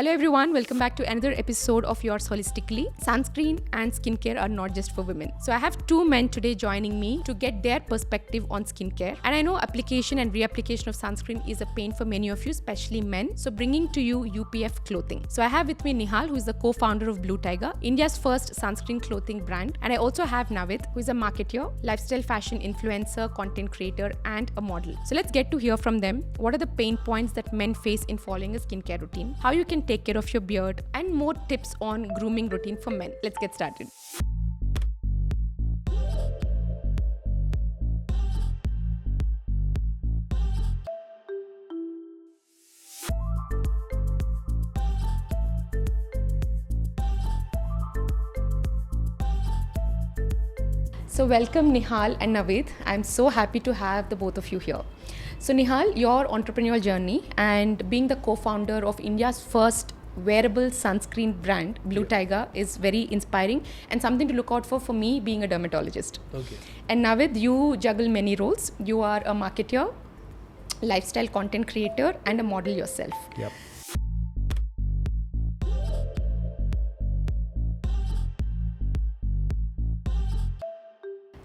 Hello everyone, welcome back to another episode of Yours Holistically. Sunscreen and skincare are not just for women. So I have two men today joining me to get their perspective on skincare. And I know application and reapplication of sunscreen is a pain for many of you, especially men. So bringing to you UPF Clothing. So I have with me Nihal, who is the co-founder of Blue Tyga, India's first sunscreen clothing brand. And I also have Naveed, who is a marketer, lifestyle fashion influencer, content creator, and a model. So let's get to hear from them. What are the pain points that men face in following a skincare routine? How you can take care of your beard, and more tips on grooming routine for men. Let's get started. So welcome Nihal and Naveed. I'm so happy to have the both of you here. So Nihal, your entrepreneurial journey and being the co-founder of India's first wearable sunscreen brand, Blue Tyga, is very inspiring and something to look out for me being a dermatologist. Okay. And Naveed, you juggle many roles. You are a marketer, lifestyle content creator, and a model yourself. Yep.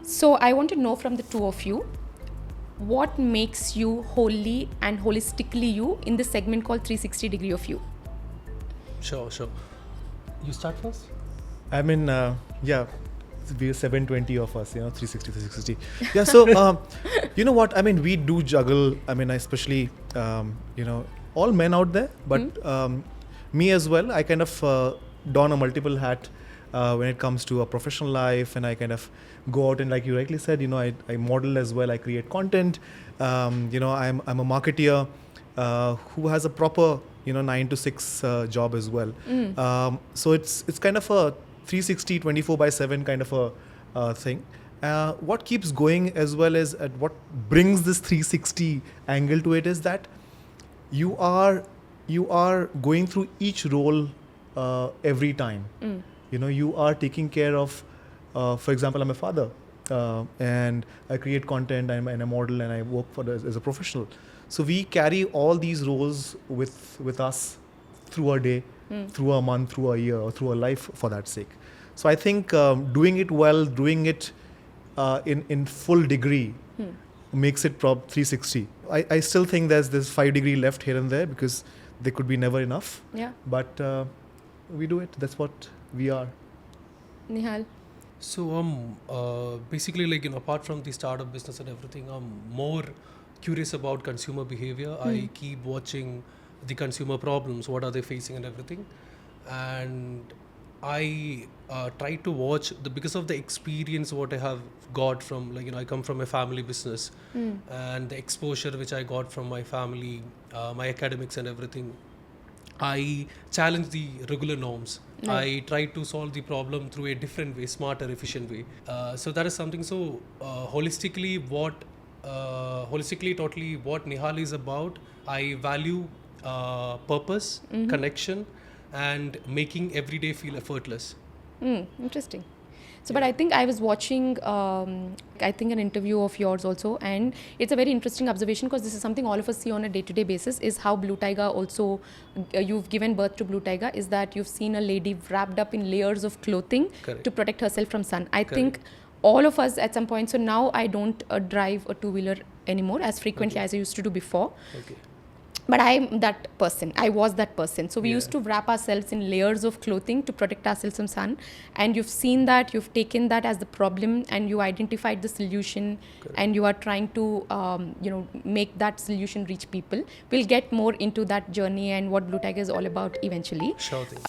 So I want to know from the two of you, what makes you wholly and holistically you in the segment called 360 degree of you? Sure. You start first? I mean, we're 720 of us, 360. Yeah, so, you know what? I mean, we do juggle, especially, all men out there, but me as well. I kind of don a multiple hat when it comes to a professional life, and I kind of go out and, like you rightly said, I model as well. I create content. I'm a marketer who has a proper 9 to 6 job as well. So it's kind of a 360 24/7 kind of a thing. What keeps going as well as what brings this 360 angle to it is that you are going through each role every time. You are taking care of, for example, I'm a father and I create content, I'm a model, and I work as a professional. So we carry all these roles with us through a day, through a month, through a year, or through a life for that sake. So I think doing it well, doing it in full degree makes it 360. I still think there's this 5 degree left here and there because there could be never enough. Yeah. But we do it. That's what we are. Nihal? So basically, apart from the startup business and everything, I'm more curious about consumer behavior. I keep watching the consumer problems, what are they facing and everything. And I try to watch because of the experience what I have got from, I come from a family business and the exposure which I got from my family, my academics and everything. I challenge the regular norms. I try to solve the problem through a different way, smarter, efficient way. So that is something. So holistically, totally what Nihal is about. I value purpose, connection, and making every day feel effortless. Interesting. So, but I think I was watching, an interview of yours also, and it's a very interesting observation because this is something all of us see on a day-to-day basis, is how Blue Tyga also, you've given birth to Blue Tyga, is that you've seen a lady wrapped up in layers of clothing to protect herself from sun. I think all of us at some point, so now I don't drive a two-wheeler anymore as frequently as I used to do before. Okay. But I'm that person. I was that person. So we used to wrap ourselves in layers of clothing to protect ourselves from sun. And you've seen that, you've taken that as the problem, and you identified the solution, and you are trying to, make that solution reach people. We'll get more into that journey and what Blue Tyga is all about eventually. Sure thing.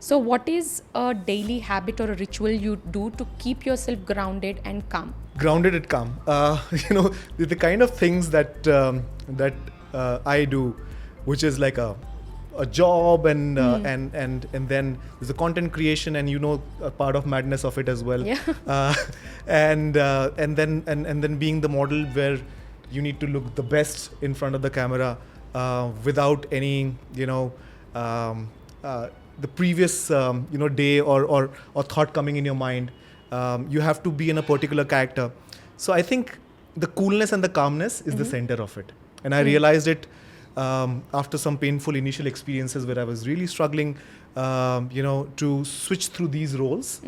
So what is a daily habit or a ritual you do to keep yourself grounded and calm? Grounded and calm. The kind of things that I do, which is like a job and then there's a content creation and a part of madness of it as well. Yeah. And then being the model where you need to look the best in front of the camera without any the previous day or thought coming in your mind. You have to be in a particular character. So I think the coolness and the calmness is the center of it. And I realized it after some painful initial experiences where I was really struggling, to switch through these roles.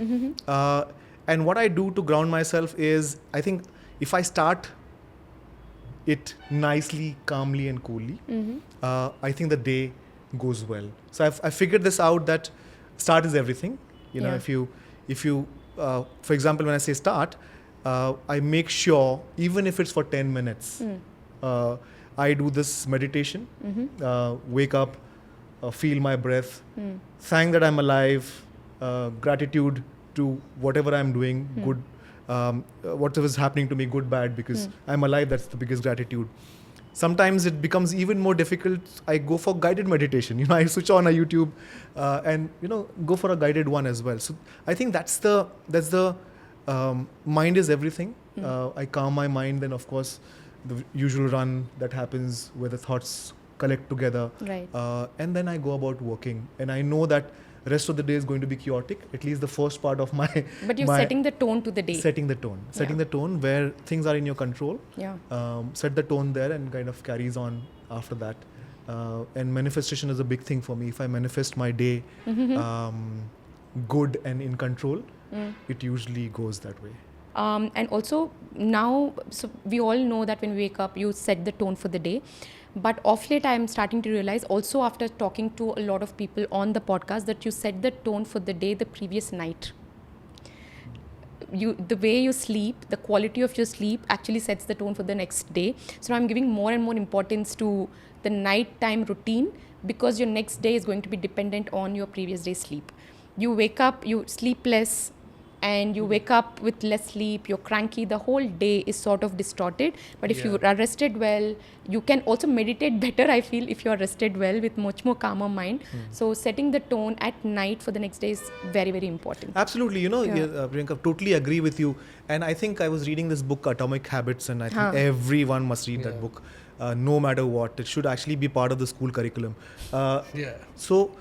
And what I do to ground myself is, I think if I start it nicely, calmly and coolly, I think the day goes well. So I figured this out, that start is everything. If you for example, when I say start, I make sure, even if it's for 10 minutes, I do this meditation, wake up, feel my breath, thank that I'm alive, gratitude to whatever I'm doing, good, whatever is happening to me, good, bad, because I'm alive, that's the biggest gratitude. Sometimes it becomes even more difficult. I go for guided meditation. I switch on a YouTube and go for a guided one as well. So I think that's the mind is everything. I calm my mind, then of course the usual run that happens where the thoughts collect together. Right. And then I go about working, and I know that rest of the day is going to be chaotic, at least the first part of my... But you're setting the tone to the day. Setting the tone where things are in your control. Yeah. Set the tone there and kind of carries on after that. And manifestation is a big thing for me. If I manifest my day good and in control, it usually goes that way. And also now, so we all know that when we wake up, you set the tone for the day. But of late, I'm starting to realize, also after talking to a lot of people on the podcast, that you set the tone for the day the previous night. The way you sleep, the quality of your sleep actually sets the tone for the next day. So I'm giving more and more importance to the nighttime routine, because your next day is going to be dependent on your previous day's sleep. You wake up, you sleep less, and you wake up with less sleep, you're cranky, the whole day is sort of distorted. But if you are rested well, you can also meditate better, I feel, if you're rested well with much more calmer mind. So setting the tone at night for the next day is very, very important. Absolutely. Priyanka, totally agree with you. And I think I was reading this book, Atomic Habits, and I think everyone must read that book, no matter what. It should actually be part of the school curriculum. So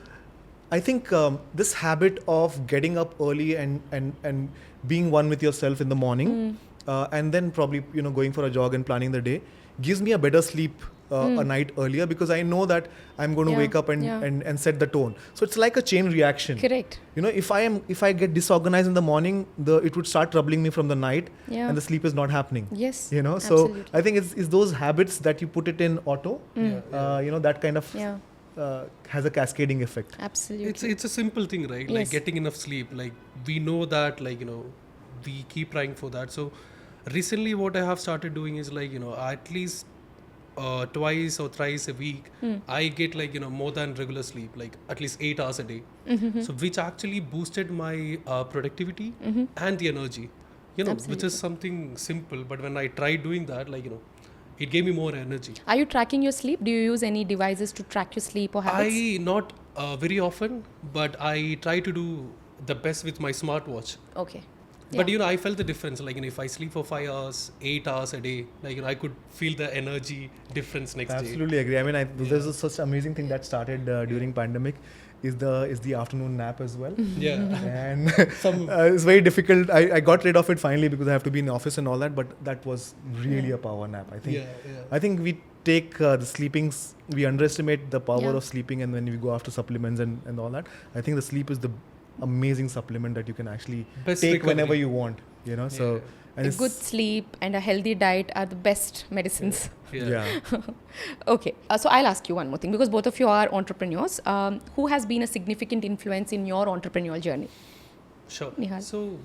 I think this habit of getting up early and being one with yourself in the morning, and then probably going for a jog and planning the day, gives me a better sleep a night earlier, because I know that I'm going to wake up and set the tone. So it's like a chain reaction. Correct. If I get disorganized in the morning, it would start troubling me from the night, and the sleep is not happening. Yes. So absolutely. I think it's those habits that you put it in auto. That kind of. Has a cascading effect. Absolutely. It's a simple thing, right? Yes. Like getting enough sleep. Like we know that, we keep trying for that. So recently what I have started doing is at least twice or thrice a week, I get more than regular sleep, like at least 8 hours a day. So which actually boosted my productivity and the energy, which is something simple. But when I tried doing that, it gave me more energy. Are you tracking your sleep? Do you use any devices to track your sleep or habits? Not very often, but I try to do the best with my smartwatch. Okay. But I felt the difference. If I sleep for 5 hours, 8 hours a day, I could feel the energy difference next day. Absolutely agree. I mean, there's such amazing thing that started during pandemic. Is the afternoon nap as well. Yeah. And it's very difficult. I got rid of it finally because I have to be in the office and all that. But that was really a power nap. I think. I think we take the sleepings. We underestimate the power of sleeping, and when we go after supplements and all that, I think the sleep is the amazing supplement that you can actually take whenever you want. So. And a good sleep and a healthy diet are the best medicines. Yeah. Okay. So I'll ask you one more thing, because both of you are entrepreneurs. Who has been a significant influence in your entrepreneurial journey? Sure. Nihal. So,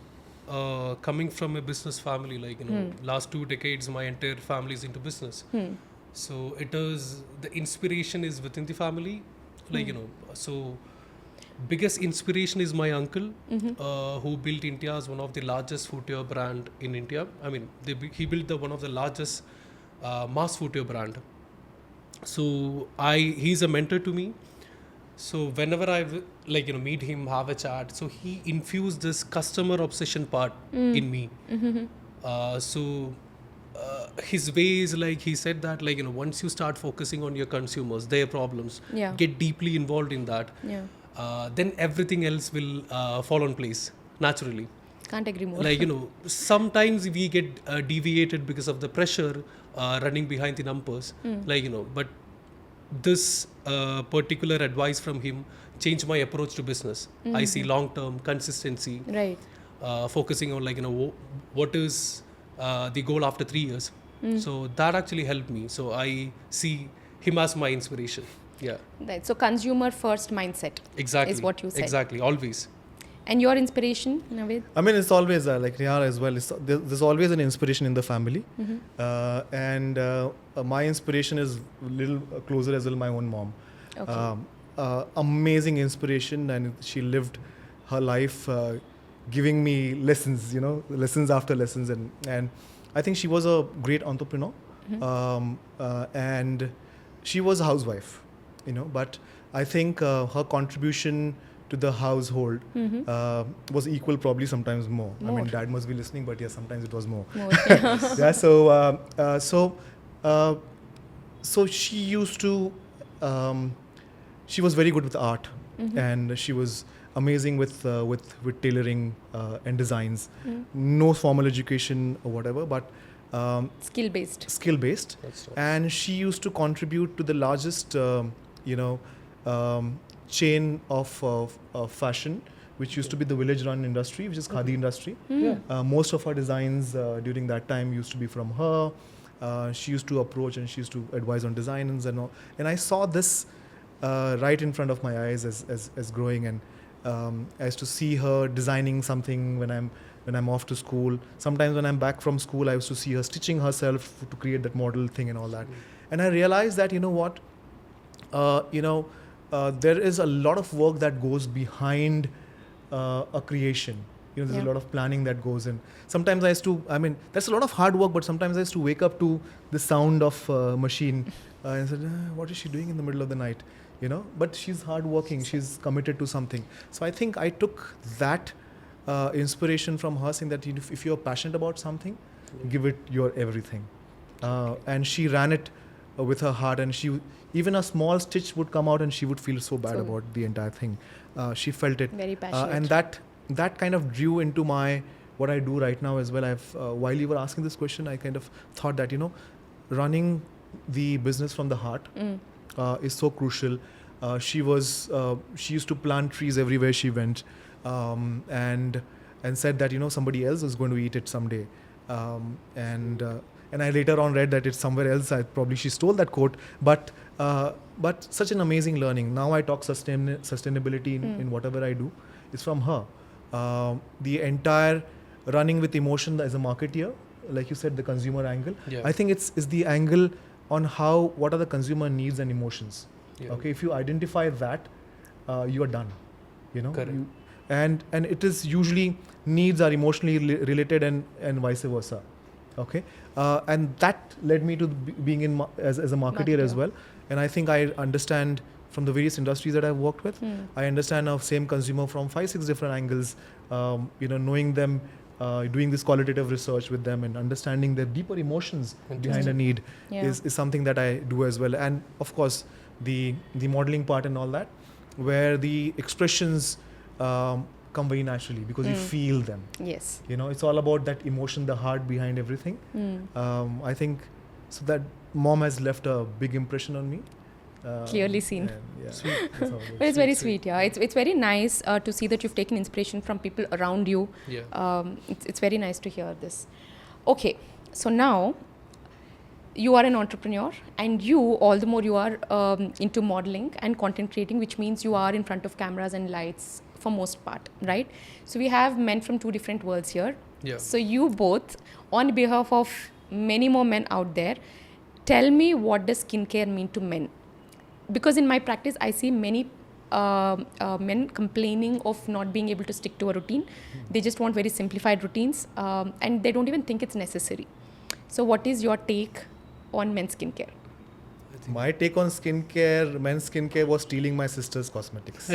coming from a business family, last 2 decades, my entire family is into business. So the inspiration is within the family, so biggest inspiration is my uncle, who built India's one of the largest footwear brand in India. I mean, he built one of the largest mass footwear brand. So he's a mentor to me. So whenever I meet him, have a chat, so he infused this customer obsession part in me. His way is he said that once you start focusing on your consumers, their problems, get deeply involved in that. Then everything else will fall on place naturally. Can't agree more. Like, sometimes we get deviated because of the pressure running behind the numbers. Like, but this particular advice from him changed my approach to business. I see long-term consistency, Right. focusing on like, what is the goal after 3 years. So that actually helped me. So I see him as my inspiration. Yeah. Right. So consumer first mindset Exactly. is what you said. Exactly. Always. And your inspiration, Naveed? I mean, it's always like Nihal as well. There's always an inspiration in the family, and my inspiration is a little closer as well. My own mom, amazing inspiration, and she lived her life giving me lessons. Lessons after lessons, and I think she was a great entrepreneur, and she was a housewife, But I think her contribution to the household was equal, probably sometimes more. I mean, Dad must be listening, but yeah, sometimes it was more. Yeah. So she used to. She was very good with art, and she was amazing with tailoring and designs. No formal education or whatever, but skill based. That's right. And she used to contribute to the largest, chain of fashion, which used to be the village run industry, which is khadi industry. Most of her designs during that time used to be from her. She used to approach and she used to advise on designs and all. And I saw this right in front of my eyes as growing, and I used to see her designing something when I'm off to school. Sometimes when I'm back from school, I used to see her stitching herself to create that model thing and all that. And I realized that, there is a lot of work that goes behind a creation. There's a lot of planning that goes in. Sometimes that's a lot of hard work, but sometimes I used to wake up to the sound of machine and said, what is she doing in the middle of the night? But she's hardworking, she's committed to something. So I think I took that inspiration from her, saying that if you're passionate about something, give it your everything. And she ran it with her heart, and even a small stitch would come out and she would feel so bad about the entire thing. She felt it. Very passionate. And that kind of drew into what I do right now as well. While you were asking this question, I kind of thought that, running the business from the heart is so crucial. She used to plant trees everywhere she went, and said that, somebody else is going to eat it someday. And I later on read that it's somewhere else. She stole that quote, but such an amazing learning. Now I talk sustainability in whatever I do. It's from her. The entire running with emotion as a marketeer, like you said, the consumer angle. Yeah. I think it's the angle on what are the consumer needs and emotions. Yeah. Okay, if you identify that, you are done. Correct. And it is usually needs are emotionally related and vice versa. Okay, and that led me to being as a marketeer as well. And I think I understand from the various industries that I've worked with. I understand our same consumer from 5-6 different angles. Knowing them, doing this qualitative research with them, and understanding their deeper emotions behind a need is something that I do as well. And of course, the modeling part and all that, where the expressions come very naturally because you feel them. Yes. It's all about that emotion, the heart behind everything. I think so that mom has left a big impression on me. Clearly seen. Sweet. But it's very sweet, yeah. It's very nice to see that you've taken inspiration from people around you. Yeah. It's very nice to hear this. Okay, so now you are an entrepreneur, and all the more you are into modeling and content creating, which means you are in front of cameras and lights for most part, right? So we have men from two different worlds here. Yeah. So you both, on behalf of many more men out there, tell me, what does skincare mean to men? Because in my practice, I see many men complaining of not being able to stick to a routine. They just want very simplified routines, and they don't even think it's necessary. So what is your take on men's skincare? My take on men's skincare was stealing my sister's cosmetics.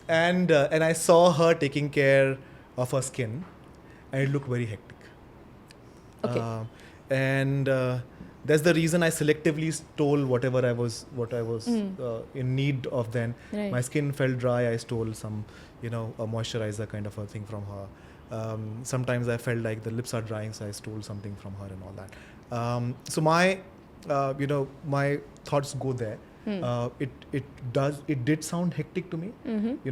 And I saw her taking care of her skin, and it looked very hectic. Okay. And that's the reason I selectively stole whatever I was in need of then. Right. My skin felt dry, I stole some, a moisturizer kind of a thing from her. Sometimes I felt like the lips are drying, so I stole something from her and all that. So my, my thoughts go there. It did sound hectic to me,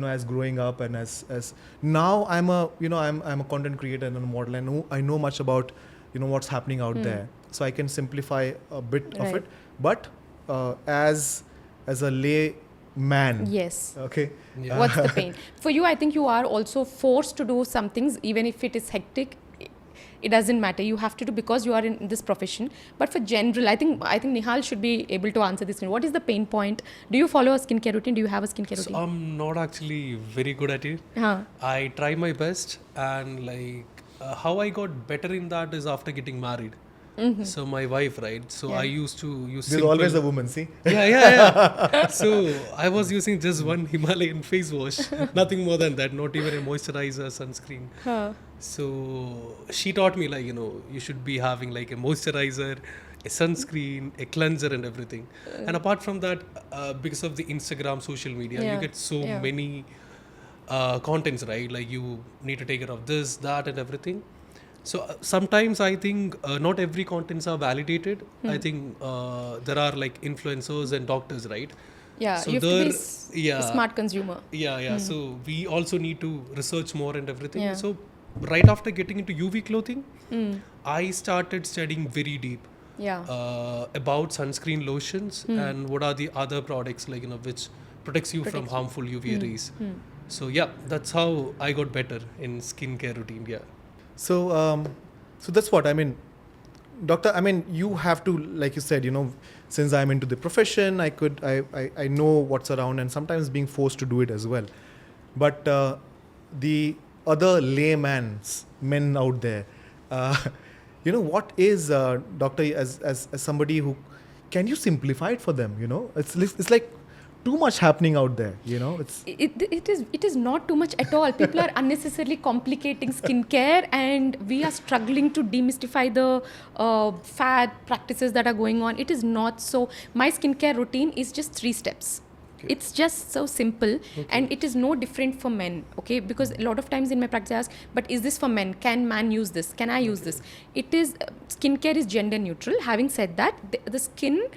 as growing up and as now I'm a content creator and a model. I know much about, what's happening out there. So I can simplify a bit of it, but as a lay man. Yes. Okay. Yeah. What's the pain? For you, I think you are also forced to do some things, even if it is hectic. It doesn't matter. You have to do because you are in this profession. But for general, I think Nihal should be able to answer this. What is the pain point? Do you follow a skincare routine? Do you have a skincare routine? So I'm not actually very good at it. I try my best, and how I got better in that is after getting married. So my wife, right? So I used to use. There's always a woman, see? Yeah. So I was using just one Himalayan face wash, nothing more than that, not even a moisturizer, sunscreen. So she taught me you should be having a moisturizer, a sunscreen, a cleanser and everything. And apart from that, because of the Instagram, social media, you get so many contents, right? You need to take care of this, that and everything. So sometimes I think not every contents are validated. I think there are influencers and doctors, right? Yeah, so you have to be a smart consumer. Yeah. So we also need to research more and everything. Yeah. So right after getting into UV clothing, I started studying very deep about sunscreen lotions and what are the other products which protects you from harmful UV rays. So that's how I got better in skincare routine. Yeah. So that's what I mean, doctor. I mean, you have to, like you said, since I'm into the profession, I know what's around, and sometimes being forced to do it as well. But the other men out there, what is doctor as somebody who can you simplify it for them? It's like too much happening out there, It is not too much at all. People are unnecessarily complicating skincare, and we are struggling to demystify the fad practices that are going on. It is not so. My skincare routine is just 3 steps. Okay. It's just so simple, and it is no different for men, okay? Because a lot of times in my practice I ask, but is this for men? Can man use this? Can I use this? It is, skincare is gender neutral. Having said that, the skin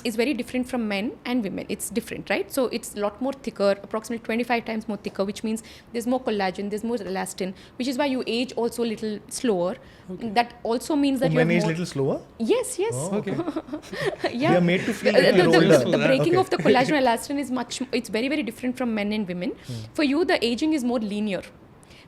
is very different from men and women. It's different, right? So it's a lot more thicker, approximately 25 times more thicker, which means there's more collagen, there's more elastin, which is why you age also a little slower. Okay. That also means that men age a little slower? Yes. Oh, okay. Yeah. They are made to feel like they're older. The breaking of the collagen and elastin is it's very, very different from men and women. For you, the aging is more linear.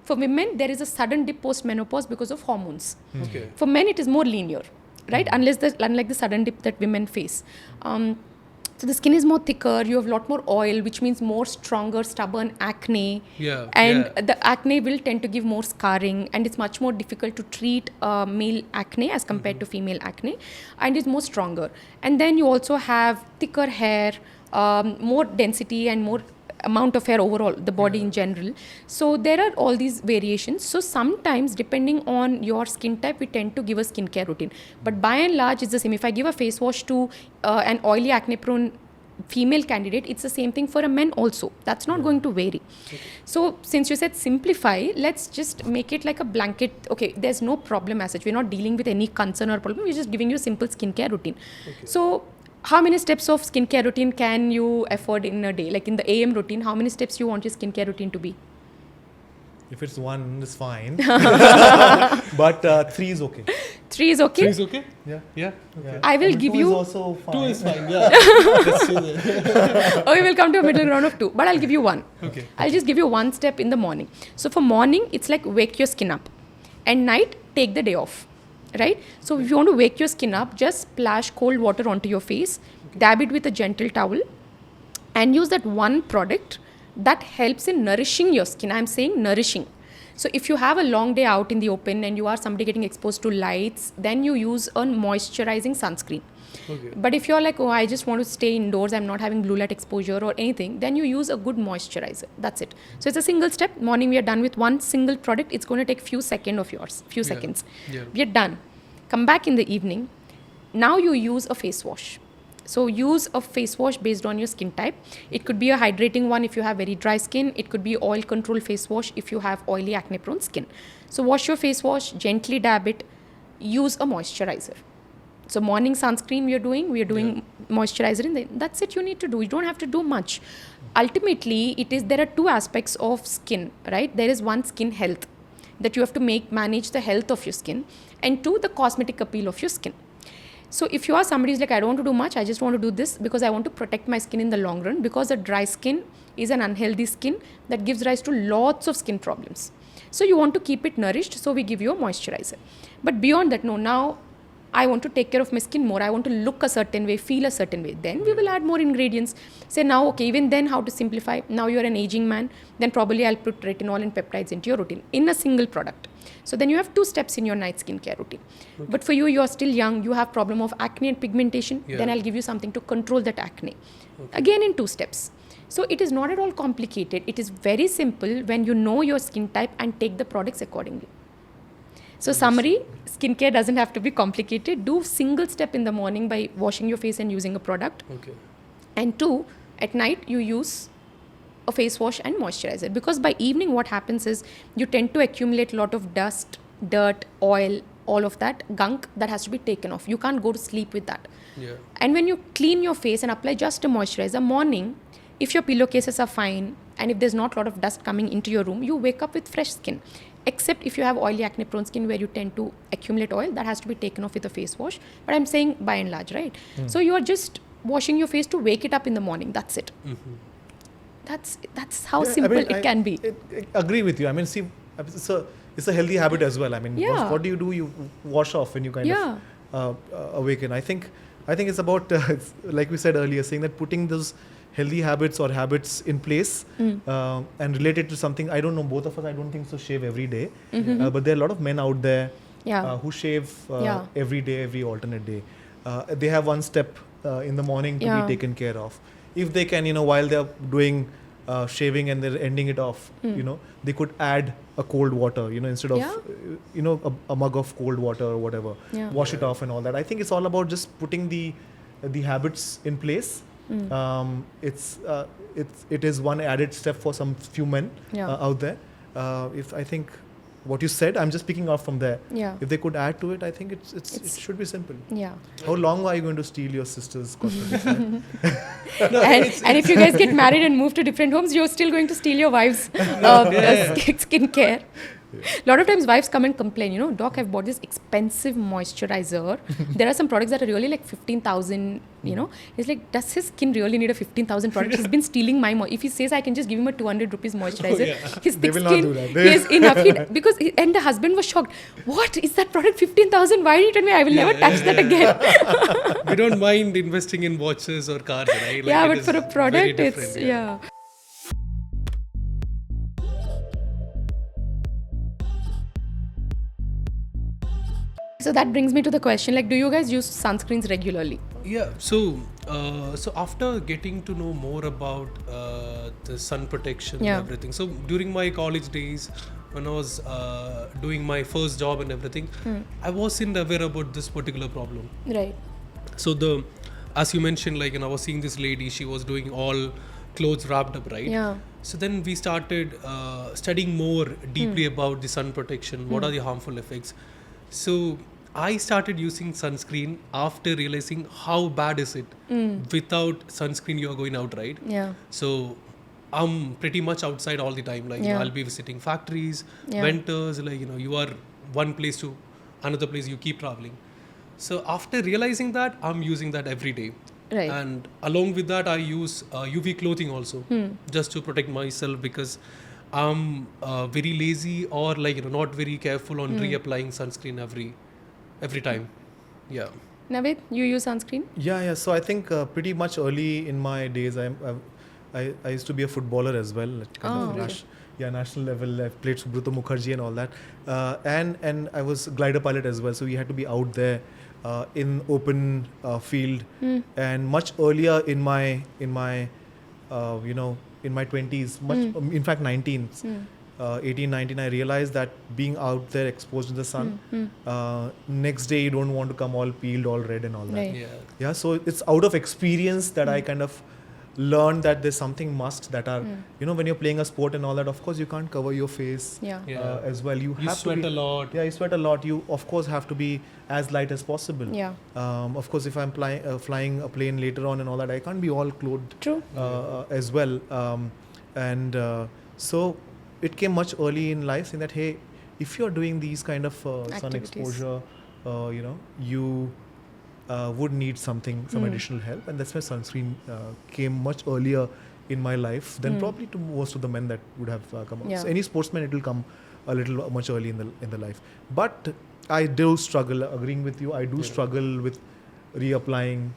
For women, there is a sudden dip post-menopause because of hormones. Okay. For men, it is more linear, right? Unlike the sudden dip that women face. So the skin is more thicker, you have a lot more oil, which means more stronger, stubborn acne. Yeah. And the acne will tend to give more scarring, and it's much more difficult to treat male acne as compared to female acne, and it's more stronger. And then you also have thicker hair, more density and more amount of hair overall, the body in general. So there are all these variations. So sometimes depending on your skin type, we tend to give a skincare routine. But by and large, it's the same. If I give a face wash to an oily acne prone female candidate, it's the same thing for a man also. That's not going to vary. Okay. So since you said simplify, let's just make it like a blanket. Okay, there's no problem as such. We're not dealing with any concern or problem. We're just giving you a simple skincare routine. Okay. So how many steps of skincare routine can you afford in a day? Like in the AM routine, how many steps you want your skincare routine to be? If it's 1, it's fine. But 3 is okay. 3 is okay? 3 is okay? Yeah. Okay. I will give you... 2 is also fine. 2 is fine, yeah. Let's do that. Okay, we'll come to a middle ground of 2. But I'll give you 1. Okay. I'll just give you 1 step in the morning. So for morning, it's like wake your skin up. And night, take the day off. Right? So if you want to wake your skin up, just splash cold water onto your face, dab it with a gentle towel, and use that one product that helps in nourishing your skin. I'm saying nourishing. So if you have a long day out in the open and you are somebody getting exposed to lights, then you use a moisturizing sunscreen. Okay. But if you're like, oh, I just want to stay indoors, I'm not having blue light exposure or anything, then you use a good moisturizer. That's it. So it's a single step. Morning, we are done with one single product. It's going to take few seconds of yours, few seconds. Yeah. We are done. Come back in the evening. Now you use a face wash. So use a face wash based on your skin type. It could be a hydrating one if you have very dry skin. It could be oil control face wash if you have oily acne prone skin. So wash your face wash, gently dab it, use a moisturizer. So morning sunscreen we are doing moisturizer in there. That's it you need to do. You don't have to do much. Ultimately, there are two aspects of skin, right? There is one, skin health, that you have to manage the health of your skin, and two, the cosmetic appeal of your skin. So if you are somebody who's like, I don't want to do much, I just want to do this because I want to protect my skin in the long run, because a dry skin is an unhealthy skin that gives rise to lots of skin problems. So you want to keep it nourished, so we give you a moisturizer. But beyond that, no, now I want to take care of my skin more. I want to look a certain way, feel a certain way. Then we will add more ingredients. Say now, okay, even then how to simplify. Now you're an aging man, then probably I'll put retinol and peptides into your routine in a single product. So then you have 2 steps in your night skincare routine. Okay. But for you, you're still young, you have problem of acne and pigmentation, then I'll give you something to control that acne. Okay. Again in 2 steps. So it is not at all complicated. It is very simple when you know your skin type and take the products accordingly. So summary, skincare doesn't have to be complicated. Do single step in the morning by washing your face and using a product. Okay. And 2, at night you use a face wash and moisturizer. Because by evening what happens is you tend to accumulate a lot of dust, dirt, oil, all of that gunk that has to be taken off. You can't go to sleep with that. Yeah. And when you clean your face and apply just a moisturizer, morning, if your pillowcases are fine and if there's not a lot of dust coming into your room, you wake up with fresh skin. Except if you have oily acne prone skin where you tend to accumulate oil, that has to be taken off with a face wash. But I'm saying by and large, right? So you are just washing your face to wake it up in the morning. That's it. Mm-hmm. That's how simple it can be. I agree with you. I mean, see, it's a healthy habit as well. I mean, what do? You wash off when you kind of awaken. I think it's about like we said earlier, saying that putting those healthy habits or habits in place and related to something. I don't know, both of us, I don't think so, shave every day. Mm-hmm. But there are a lot of men out there who shave every day, every alternate day. They have one step in the morning to be taken care of. If they can, while they're doing shaving and they're ending it off, they could add a cold water, instead of, a mug of cold water or whatever, wash it off and all that. I think it's all about just putting the habits in place. It is one added step for some few men out there. If I think what you said, I'm just picking up from there. Yeah. If they could add to it, I think it should be simple. Yeah. How long are you going to steal your sister's cosmetics? And if you guys get married and move to different homes, you're still going to steal your wife's skincare. A lot of times wives come and complain, Doc, I've bought this expensive moisturizer. There are some products that are really like 15,000, It's like, does his skin really need a 15,000 product? He's been stealing my if he says I can just give him a 200 rupees moisturizer, his thick skin, he has enough. And the husband was shocked. What? Is that product 15,000? Why did you tell me? I will never touch that again. We don't mind investing in watches or cars, right? But for a product, it's, So that brings me to the question, do you guys use sunscreens regularly? Yeah, so after getting to know more about the sun protection and everything, so during my college days, when I was doing my first job and everything, I wasn't aware about this particular problem. Right. So as you mentioned, I was seeing this lady, she was doing all clothes wrapped up, right? Yeah. So then we started studying more deeply about the sun protection, what are the harmful effects. So I started using sunscreen after realizing how bad is it. Without sunscreen you are going out, right? Yeah. So I'm pretty much outside all the time. I'll be visiting factories, venters, you are one place to another place, you keep traveling. So after realizing that, I'm using that every day. Right. And along with that, I use UV clothing also, just to protect myself, because I'm very lazy or not very careful on reapplying sunscreen every time. Yeah. Naveed, you use sunscreen? Yeah. So I think pretty much early in my days, I used to be a footballer as well. National level. I played Subrata Mukherjee and all that. And I was glider pilot as well. So we had to be out there in open field. And much earlier in my 20s, in fact 19s, 18, 19, I realized that being out there exposed in the sun, next day you don't want to come all peeled, all red and all that. Right. Yeah. Yeah, so it's out of experience that I kind of learned that there's something must that are, when you're playing a sport and all that, of course you can't cover your face Yeah. Yeah. as well. You have sweat to be, a lot. Yeah, you sweat a lot. You, of course, have to be as light as possible. Yeah. Of course, if I'm flying a plane later on and all that, I can't be all clothed True. as well. So it came much early in life saying that, hey, if you're doing these kind of sun Activities. exposure, you would need some additional help. And that's why sunscreen came much earlier in my life than probably to most of the men that would have come out. Yeah. So any sportsman, it will come a little much early in the life. But I do struggle, agreeing with you, I do struggle with reapplying.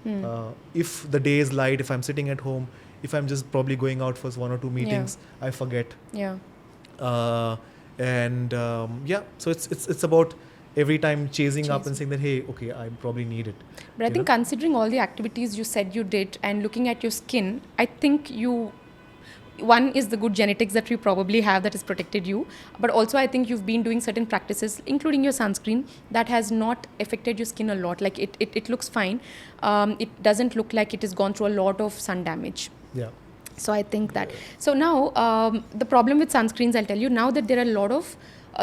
If the day is light, if I'm sitting at home, if I'm just probably going out for 1 or 2 meetings, I forget. Yeah. So it's about every time chasing up and saying that, hey, okay, I probably need it. But I think considering all the activities you said you did and looking at your skin, I think one is the good genetics that you probably have that has protected you, but also I think you've been doing certain practices, including your sunscreen, that has not affected your skin a lot. Like it looks fine. It doesn't look like it has gone through a lot of sun damage. Yeah. So I think that. So now the problem with sunscreens, I'll tell you, now that there are a lot of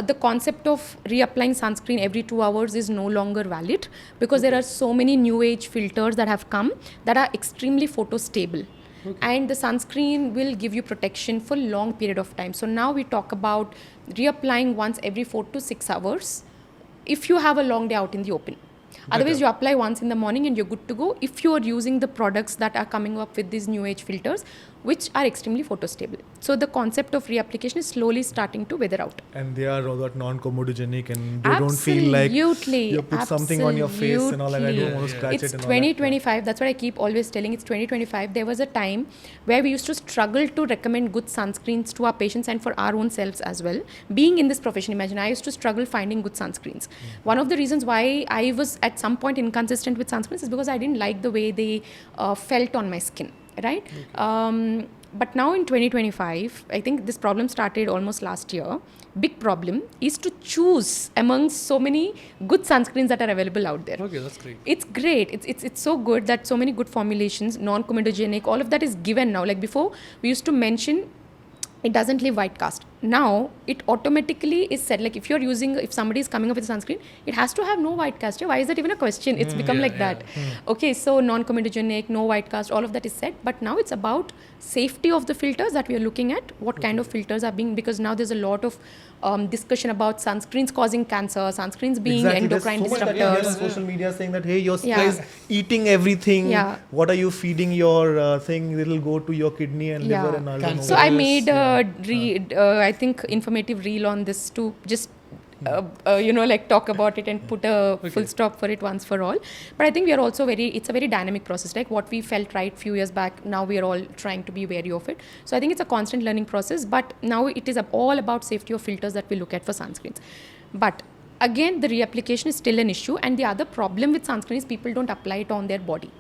the concept of reapplying sunscreen every 2 hours is no longer valid, because there are so many new age filters that have come that are extremely photostable. And the sunscreen will give you protection for long period of time. So now we talk about reapplying once every 4 to 6 hours if you have a long day out in the open. Otherwise, you apply once in the morning and you're good to go if you are using the products that are coming up with these new age filters, which are extremely photostable. So the concept of reapplication is slowly starting to weather out. And they are all that non-comedogenic, and they don't feel like you put something on your face and all that. I don't want to scratch it's it and 2025. That's what I keep always telling. It's 2025. There was a time where we used to struggle to recommend good sunscreens to our patients and for our own selves as well. Being in this profession, imagine, I used to struggle finding good sunscreens. One of the reasons why I was at some point inconsistent with sunscreens is because I didn't like the way they felt on my skin, right? But now in 2025, I think this problem started almost last year. Big problem is to choose among so many good sunscreens that are available out there. Okay, that's great. It's great. It's so good that so many good formulations, non-comedogenic, all of that is given now. Like before, we used to mention it doesn't leave white cast. Now it automatically is said, like if somebody is coming up with a sunscreen, it has to have no white cast. Why is that even a question? It's become like that. Okay, so non-comedogenic, no white cast, all of that is said. But now it's about safety of the filters that we are looking at. What kind of filters are being, because now there's a lot of discussion about sunscreens causing cancer, sunscreens being endocrine There's so much that you hear on disruptors. social media saying that, hey, your skin is eating everything. Yeah. What are you feeding your thing? It'll go to your kidney and liver and all that. So I made I think informative reel on this to just like talk about it and put a full stop for it once for all. But I think we are also it's a very dynamic process. Like what we felt right few years back, now we are all trying to be wary of it. So I think it's a constant learning process, but now it is all about safety of filters that we look at for sunscreens. But again, the reapplication is still an issue, and the other problem with sunscreen is people don't apply it on their body.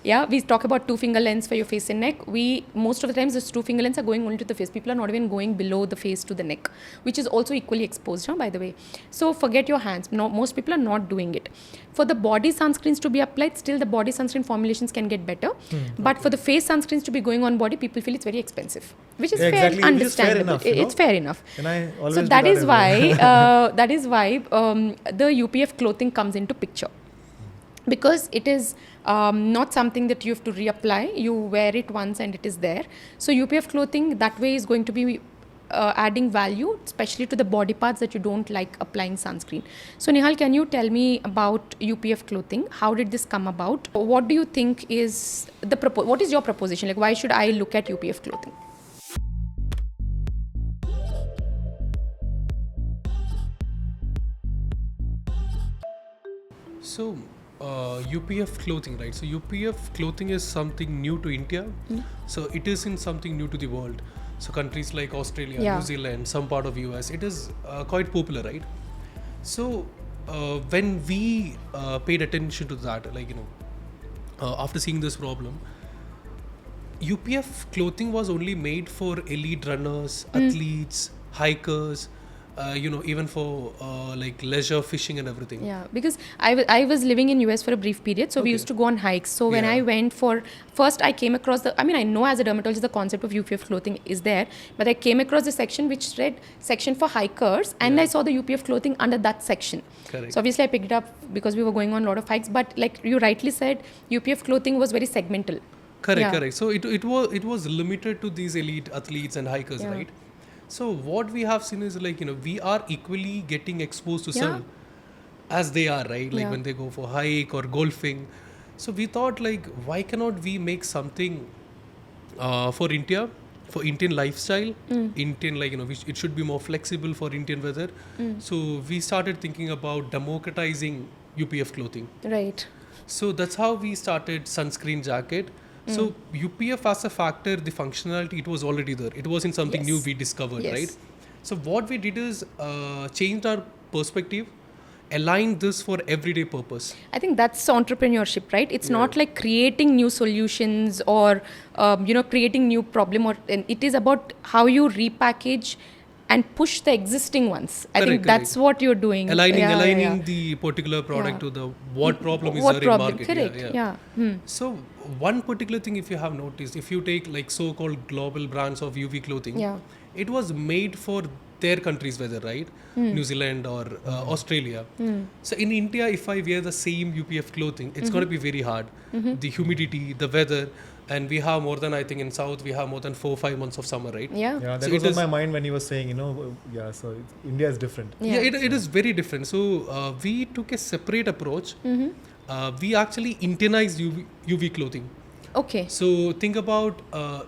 Yeah, we talk about 2-finger lens for your face and neck. Most of the times, those 2-finger lens are going only to the face. People are not even going below the face to the neck, which is also equally exposed, by the way. So forget your hands. No, most people are not doing it. For the body sunscreens to be applied, still the body sunscreen formulations can get better. But for the face sunscreens to be going on body, people feel it's very expensive, which is understandable. It's fair enough. And I always so that is why the UPF clothing comes into picture. Because it is not something that you have to reapply. You wear it once and it is there. So UPF clothing that way is going to be adding value, especially to the body parts that you don't like applying sunscreen. So Nihal, can you tell me about UPF clothing? How did this come about? What do you think is what is your proposition? Like, why should I look at UPF clothing? So UPF clothing, right? So UPF clothing is something new to India. So it isn't something new to the world. So countries like Australia, New Zealand, some part of US, it is quite popular, right? So when we paid attention to that, after seeing this problem, UPF clothing was only made for elite runners, athletes, hikers, even for like leisure fishing and everything. Yeah, because I was living in US for a brief period, so we Okay. used to go on hikes. So when Yeah. I went first I came across I know as a dermatologist the concept of UPF clothing is there, but I came across the section which read section for hikers, and Yeah. I saw the UPF clothing under that section. Correct. So obviously I picked it up because we were going on a lot of hikes, but like you rightly said, UPF clothing was very segmental. Correct, Yeah. correct. So it was limited to these elite athletes and hikers, Yeah. right? So what we have seen is like we are equally getting exposed to Yeah. sun as they are, right? Like Yeah. when they go for hike or golfing. So we thought like why cannot we make something for India, for Indian lifestyle, Indian it should be more flexible for Indian weather. So we started thinking about democratizing UPF clothing. Right. So that's how we started Sunscreen jacket. So UPF as a factor, the functionality, it was already there. It wasn't something Yes. new we discovered, Yes. right? So what we did is changed our perspective, aligned this for everyday purpose. I think that's entrepreneurship, right? It's Yeah. not like creating new solutions or creating new problem, and it is about how you repackage and push the existing ones. I think Correct, that's what you're doing. Aligning Yeah, aligning yeah. the particular product Yeah. to the what problem is What there problem? in market. Correct. Yeah. So one particular thing, if you have noticed, if you take like so-called global brands of UV clothing, Yeah. it was made for their country's weather, right? New Zealand or Australia. So in India, if I wear the same UPF clothing, it's going to be very hard. The humidity, the weather, and we have more than, I think in South, we have more than 4-5 months of summer, right? Yeah. Yeah, that So was it on is- my mind when you were saying, so India is different. Yeah. It is very different. So we took a separate approach. We actually Indianized UV clothing. Okay. So think about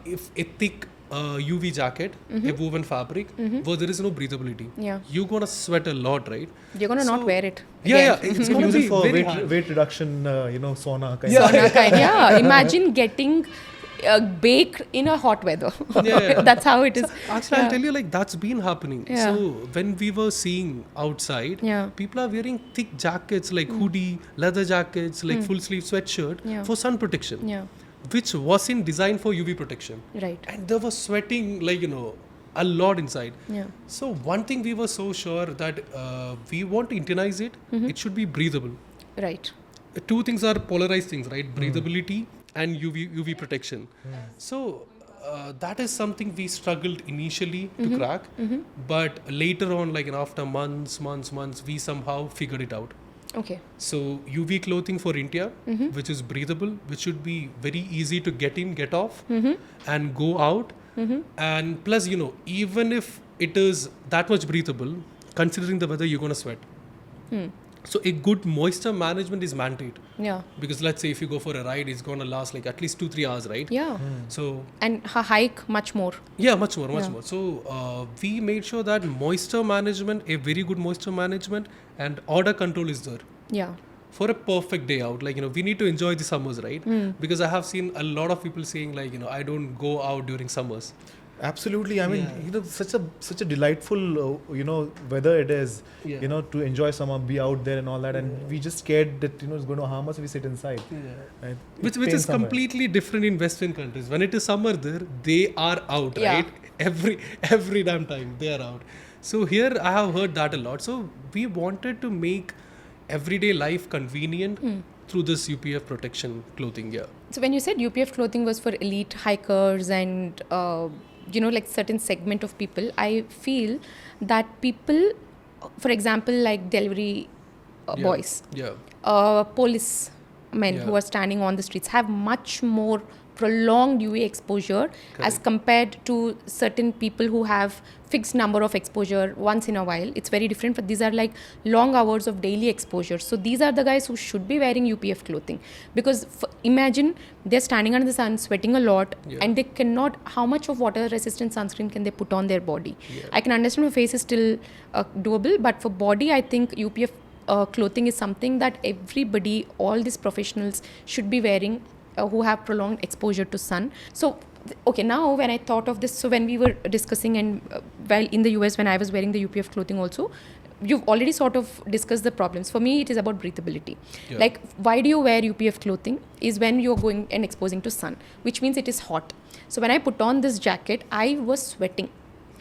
if a thick UV jacket, a woven fabric, where there is no breathability. Yeah. You're gonna sweat a lot, right? You're gonna not So- wear it. Yeah, again. yeah. It's You gonna use be it for very hard. weight reduction, sauna kind Yeah. of. Sauna kind. Yeah. Imagine getting baked in a hot weather. Yeah. That's how it is. Actually, I'll tell you, like that's been happening. Yeah. So when we were seeing outside, Yeah. people are wearing thick jackets like hoodie, leather jackets, like full sleeve sweatshirt Yeah. for sun protection, Yeah. which wasn't designed for UV protection. Right. And they were sweating like a lot inside. Yeah. So one thing we were so sure that we want to Indianize it. It should be breathable. Right. Two things are polarized things, right? Breathability and UV protection. So that is something we struggled initially to crack, but later on, like after months, we somehow figured it out. Okay. So UV clothing for India, which is breathable, which should be very easy to get in, get off, and go out. And plus, even if it is that much breathable, considering the weather, you're gonna sweat. So a good moisture management is mandate. Yeah. Because let's say if you go for a ride, it's gonna last like at least 2-3 hours, right? Yeah. So And hike much more. yeah, much more. Yeah. So we made sure that moisture management, a very good moisture management, and odor control is there Yeah. for a perfect day out. Like we need to enjoy the summers, right? Because I have seen a lot of people saying like I don't go out during summers. Absolutely. I mean, Yeah. such a delightful, weather it is, Yeah. to enjoy summer, be out there and all that. And we just scared that, it's going to harm us if we sit inside. Right? Which It's pain is somewhere. completely different in Western countries. When it is summer there, they are out, Yeah. right? Every damn time they are out. So here I have heard that a lot. So we wanted to make everyday life convenient through this UPF protection clothing. Yeah. So when you said UPF clothing was for elite hikers and like certain segment of people, I feel that people, for example, like delivery boys, Yeah. policemen Yeah. who are standing on the streets have much more prolonged UV exposure as Correct. compared to certain people who have fixed number of exposure once in a while. It's very different, but these are like long hours of daily exposure. So these are the guys who should be wearing UPF clothing, because imagine they're standing under the sun, sweating a lot, Yeah. and they cannot, how much of water resistant sunscreen can they put on their body? Yeah. I can understand for face is still doable, but for body, I think UPF clothing is something that everybody, all these professionals should be wearing who have prolonged exposure to sun. So okay, now when I thought of this, so when we were discussing and while in the US when I was wearing the UPF clothing also, you've already sort of discussed the problems. For me, it is about breathability. Yeah. Like, why do you wear UPF clothing is when you're going and exposing to sun, which means it is hot. So when I put on this jacket, I was sweating.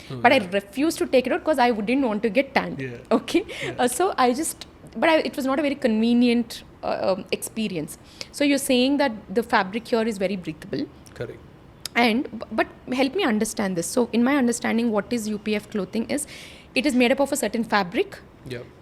But I refused to take it out because I didn't want to get tanned. Yeah. Okay. So it was not a very convenient experience. So you're saying that the fabric here is very breathable. Correct. But help me understand this. So in my understanding, what is UPF clothing is, it is made up of a certain fabric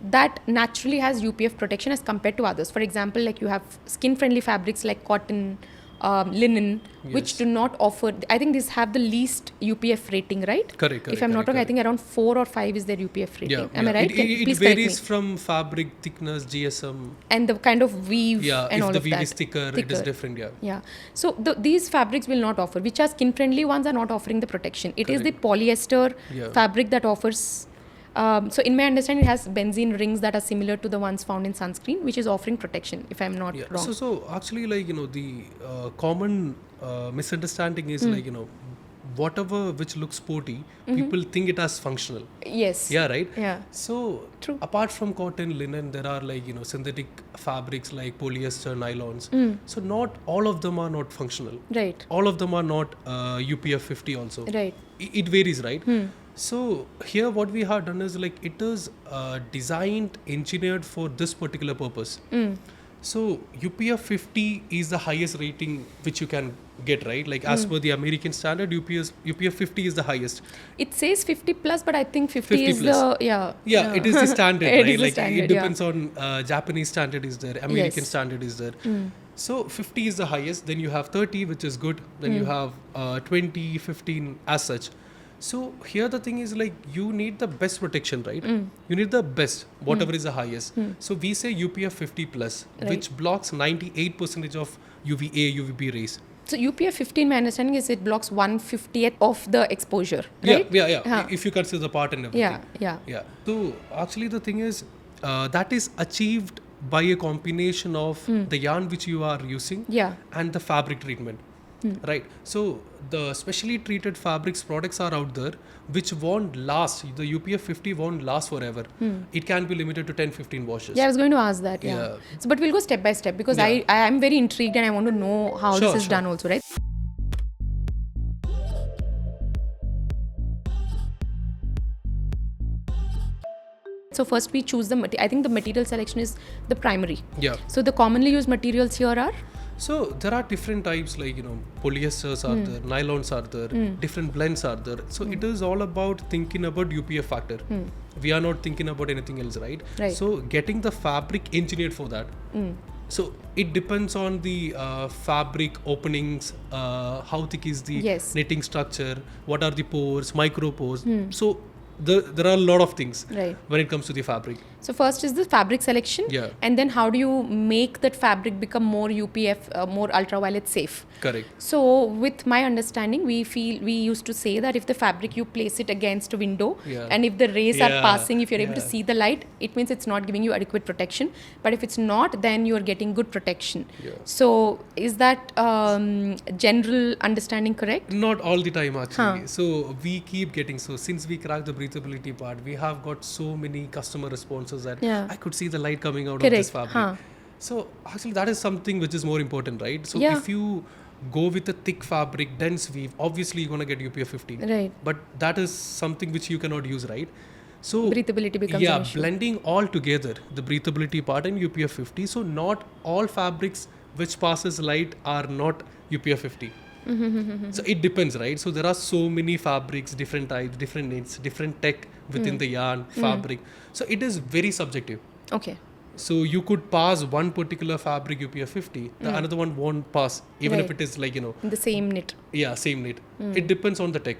that naturally has UPF protection as compared to others. For example, like you have skin-friendly fabrics like cotton, linen, which do not offer. I think these have the least UPF rating, right? Correct. If I'm not wrong, I think around 4 or 5 is their UPF rating. Am I right? It Please correct varies me. from fabric thickness, GSM. And the kind of weave and all of that. If the weave is thicker, it is different. Yeah. So these fabrics will not offer, which are skin-friendly ones are not offering the protection. It is the polyester fabric that offers. So in my understanding, it has benzene rings that are similar to the ones found in sunscreen, which is offering protection, if I'm not wrong. So actually, like, the common misunderstanding is like, whatever which looks sporty, people think it as functional. Yes. Yeah, right? Yeah. So apart from cotton, linen, there are like, synthetic fabrics like polyester, nylons. So not all of them are not functional. Right. All of them are not UPF 50 also. Right. It varies, right? So here what we have done is like it is designed, engineered for this particular purpose. So UPF 50 is the highest rating which you can get, right? Like as per the American standard, UPF 50 is the highest. It says 50 plus, but I think 50 is plus. the it is the standard, It right? is the Like standard, it depends on Japanese standard is there, American Yes. standard is there. So 50 is the highest. Then you have 30, which is good. Then you have 20, 15 as such. So here the thing is like you need the best protection, right? You need the best, whatever is the highest. So we say UPF 50 plus, which blocks 98% of UVA, UVB rays. So UPF 15, my understanding is it blocks 1/50th of the exposure, right? Yeah. If you consider the part and everything. Yeah. So actually the thing is that is achieved by a combination of the yarn which you are using and the fabric treatment. Right. So the specially treated fabrics products are out there which won't last. The UPF 50 won't last forever. It can be limited to 10-15 washes. Yeah, I was going to ask that. Yeah. So, but we'll go step by step because I am very intrigued and I want to know how this is done also, right? So first we choose I think the material selection is the primary. Yeah. So the commonly used materials here are? So there are different types like, polyesters are there, nylons are there, different blends are there. So it is all about thinking about UPF factor. We are not thinking about anything else, right? So getting the fabric engineered for that. So it depends on the fabric openings, how thick is the knitting structure, what are the pores, micro pores. So there are a lot of things when it comes to the fabric. So first is the fabric selection, and then how do you make that fabric become more UPF, more ultraviolet safe? Correct. So with my understanding, we used to say that if the fabric you place it against a window, and if the rays are passing, if you're able to see the light, it means it's not giving you adequate protection. But if it's not, then you are getting good protection. So is that general understanding correct? Not all the time actually. So we keep getting, since we cracked the breathability part, we have got so many customer responses that I could see the light coming out of this fabric. So actually that is something which is more important, right? So if you go with a thick fabric, dense weave, obviously you're going to get UPF 50. Right. But that is something which you cannot use, right? So breathability becomes an issue. Blending all together, the breathability part and UPF 50. So not all fabrics which passes light are not UPF 50. So it depends, right? So there are so many fabrics, different types, different knits, different tech within the yarn, fabric. So it is very subjective. Okay. So you could pass one particular fabric UPF 50, the another one won't pass, even if it is like, the same knit. Yeah, same knit. It depends on the tech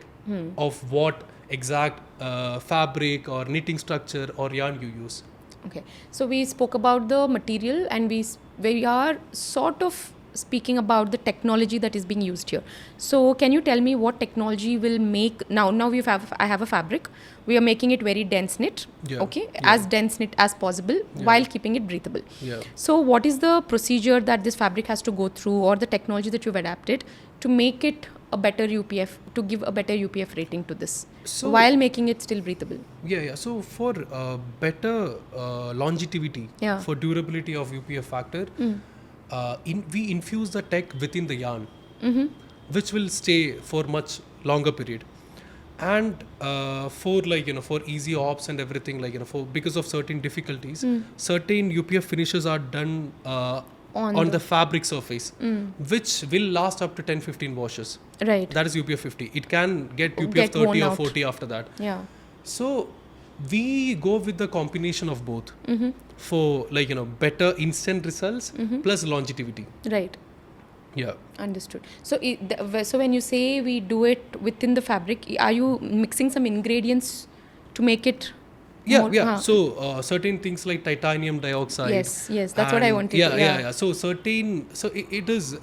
of what exact fabric or knitting structure or yarn you use. Okay. So we spoke about the material and we are sort of speaking about the technology that is being used here. So can you tell me what technology will make now I have a fabric, we are making it very dense knit, as dense knit as possible while keeping it breathable. So what is the procedure that this fabric has to go through, or the technology that you've adapted to make it a better UPF, to give a better UPF rating to this, while making it still breathable? So for better longevity, for durability of UPF factor, we infuse the tech within the yarn, which will stay for much longer period. And for for easy ops and everything, for because of certain difficulties, certain UPF finishes are done on the fabric surface, which will last up to 10-15 washes. Right. That is UPF 50. It can get UPF 30 or 40 after that. Yeah. So we go with the combination of both for better instant results plus longevity. Right. Yeah. Understood. So, so when you say we do it within the fabric, are you mixing some ingredients to make it? Yeah. So certain things like titanium dioxide. Yes. That's what I wanted. Yeah. So it is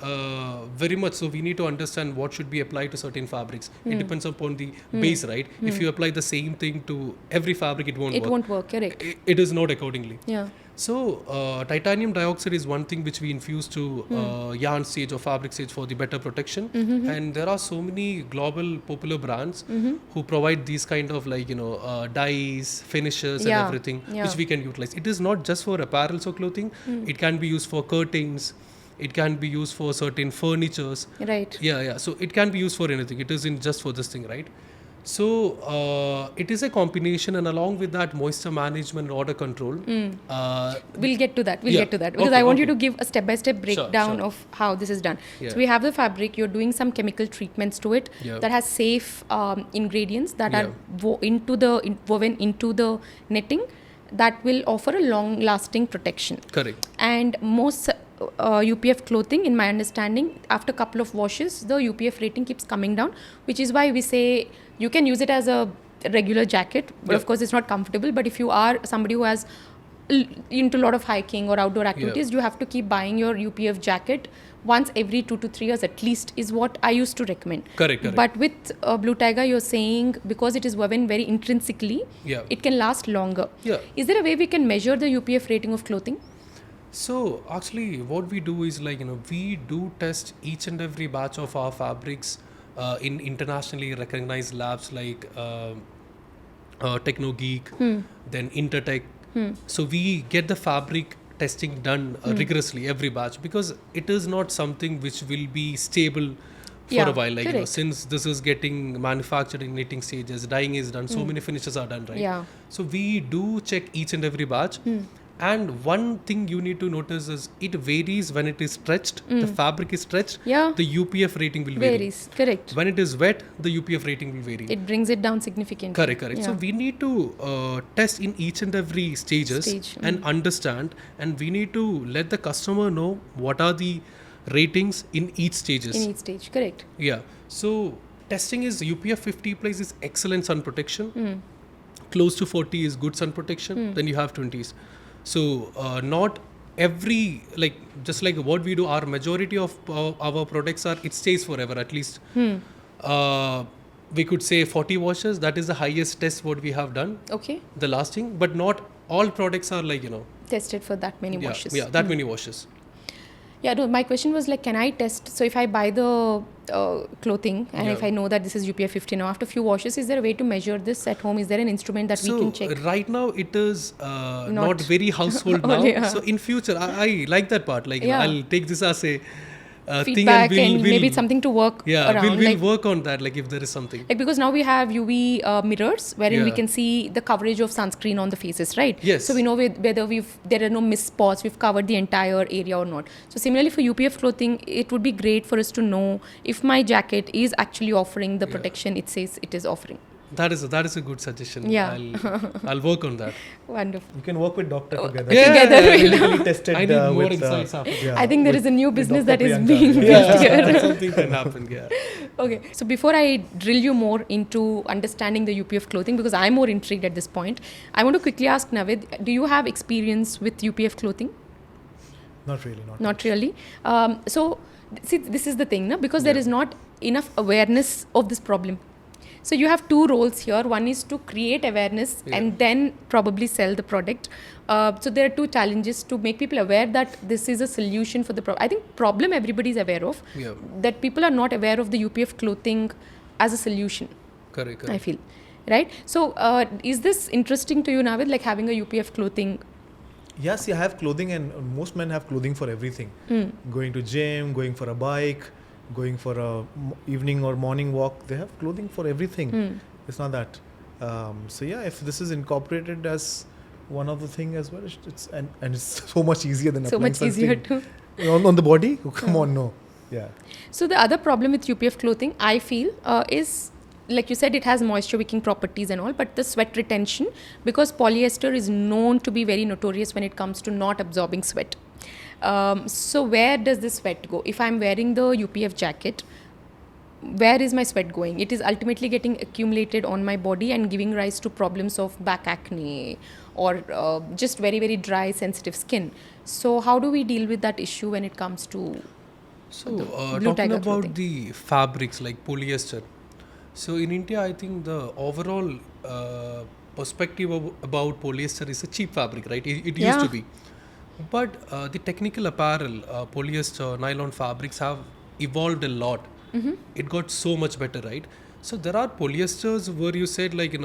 very much. So we need to understand what should be applied to certain fabrics. It depends upon the base, right? If you apply the same thing to every fabric, it won't work. It won't work. Correct. It is not accordingly. Yeah. So titanium dioxide is one thing which we infuse to yarn stage or fabric stage for the better protection. And there are so many global popular brands who provide these kind of dyes, finishes and everything which we can utilize. It is not just for apparels or clothing. It can be used for curtains. It can be used for certain furnitures. Right. Yeah. So it can be used for anything. It isn't just for this thing, right? So it is a combination, and along with that, moisture management, order control. We'll get to that. Because I want you to give a step-by-step breakdown of how this is done. Yeah. So we have the fabric. You're doing some chemical treatments to it that has safe ingredients that are woven into the knitting that will offer a long-lasting protection. Correct. And most UPF clothing, in my understanding, after a couple of washes, the UPF rating keeps coming down, which is why we say you can use it as a regular jacket, but of course it's not comfortable. But if you are somebody who has into a lot of hiking or outdoor activities, you have to keep buying your UPF jacket once every 2 to 3 years at least, is what I used to recommend. Correct. But with Blue Tyga, you're saying because it is woven very intrinsically, it can last longer. Yeah. Is there a way we can measure the UPF rating of clothing? So actually what we do is we do test each and every batch of our fabrics in internationally recognized labs like Techno Geek, then Intertech. So we get the fabric testing done rigorously every batch, because it is not something which will be stable for a while. Since this is getting manufactured in knitting stages, dyeing is done, so many finishes are done, right? Yeah. So we do check each and every batch. And one thing you need to notice is it varies when it is stretched, the fabric is stretched, the UPF rating will vary. Varies, correct. When it is wet, the UPF rating will vary. It brings it down significantly. Correct. So we need to test in each and every stages and understand, and we need to let the customer know what are the ratings in each stages. In each stage, correct. Yeah. So testing is UPF 50 plus is excellent sun protection. Close to 40 is good sun protection. Then you have 20s. So not every, just like what we do, our majority of our products it stays forever at least. We could say 40 washes. That is the highest test what we have done. Okay. The lasting, but not all products are tested for that many washes. Yeah, that many washes. Yeah, no, my question was can I test? So if I buy the clothing and if I know that this is UPF 50 now, after a few washes, is there a way to measure this at home? Is there an instrument that we can check? Right now it is not very household now. So in future, I like that part. I'll take this as a feedback thing, and maybe it's something to work around. We'll work on that, if there is something. Because now we have UV mirrors wherein we can see the coverage of sunscreen on the faces, right? Yes. So we know whether there are no missed spots, we've covered the entire area or not. So similarly for UPF clothing, it would be great for us to know if my jacket is actually offering the protection it says it is offering. That is a good suggestion. Yeah. I'll work on that. Wonderful. You can work with doctor together. Together. Tested. I need more with, insights after. I think there is a new business Dr. that is Priyanka. being built here. Something can happen. Yeah. Okay. So before I drill you more into understanding the UPF clothing, because I'm more intrigued at this point, I want to quickly ask Naveed, do you have experience with UPF clothing? Not really. Not really. So see, this is the thing, no? Because there is not enough awareness of this problem. So you have two roles here. One is to create awareness and then probably sell the product. So there are two challenges to make people aware that this is a solution for the problem. I think problem everybody is aware of. Yeah. That people are not aware of the UPF clothing as a solution. Correct. I feel. Right? So is this interesting to you, Naveed, having a UPF clothing? Yes, I have clothing, and most men have clothing for everything. Going to gym, going for a bike, going for a evening or morning walk, they have clothing for everything. It's not that. So yeah, if this is incorporated as one of the thing as well, it's and it's so much easier than So applying much easier sunscreen to. on the body. Oh, come on, no. Yeah. So the other problem with UPF clothing, I feel, is like you said, it has moisture wicking properties and all, but the sweat retention, because polyester is known to be very notorious when it comes to not absorbing sweat. So where does the sweat go? If I'm wearing the UPF jacket, where is my sweat going? It is ultimately getting accumulated on my body and giving rise to problems of back acne or just very, very dry, sensitive skin. So how do we deal with that issue when it comes to So, Blue talking Tyga about clothing? the fabrics like polyester. So, in India, I think the overall perspective about polyester is a cheap fabric, right? It used Yeah. to be. But the technical apparel, polyester, nylon fabrics have evolved a lot. It got so much better, right? So, there are polyesters where you said, like,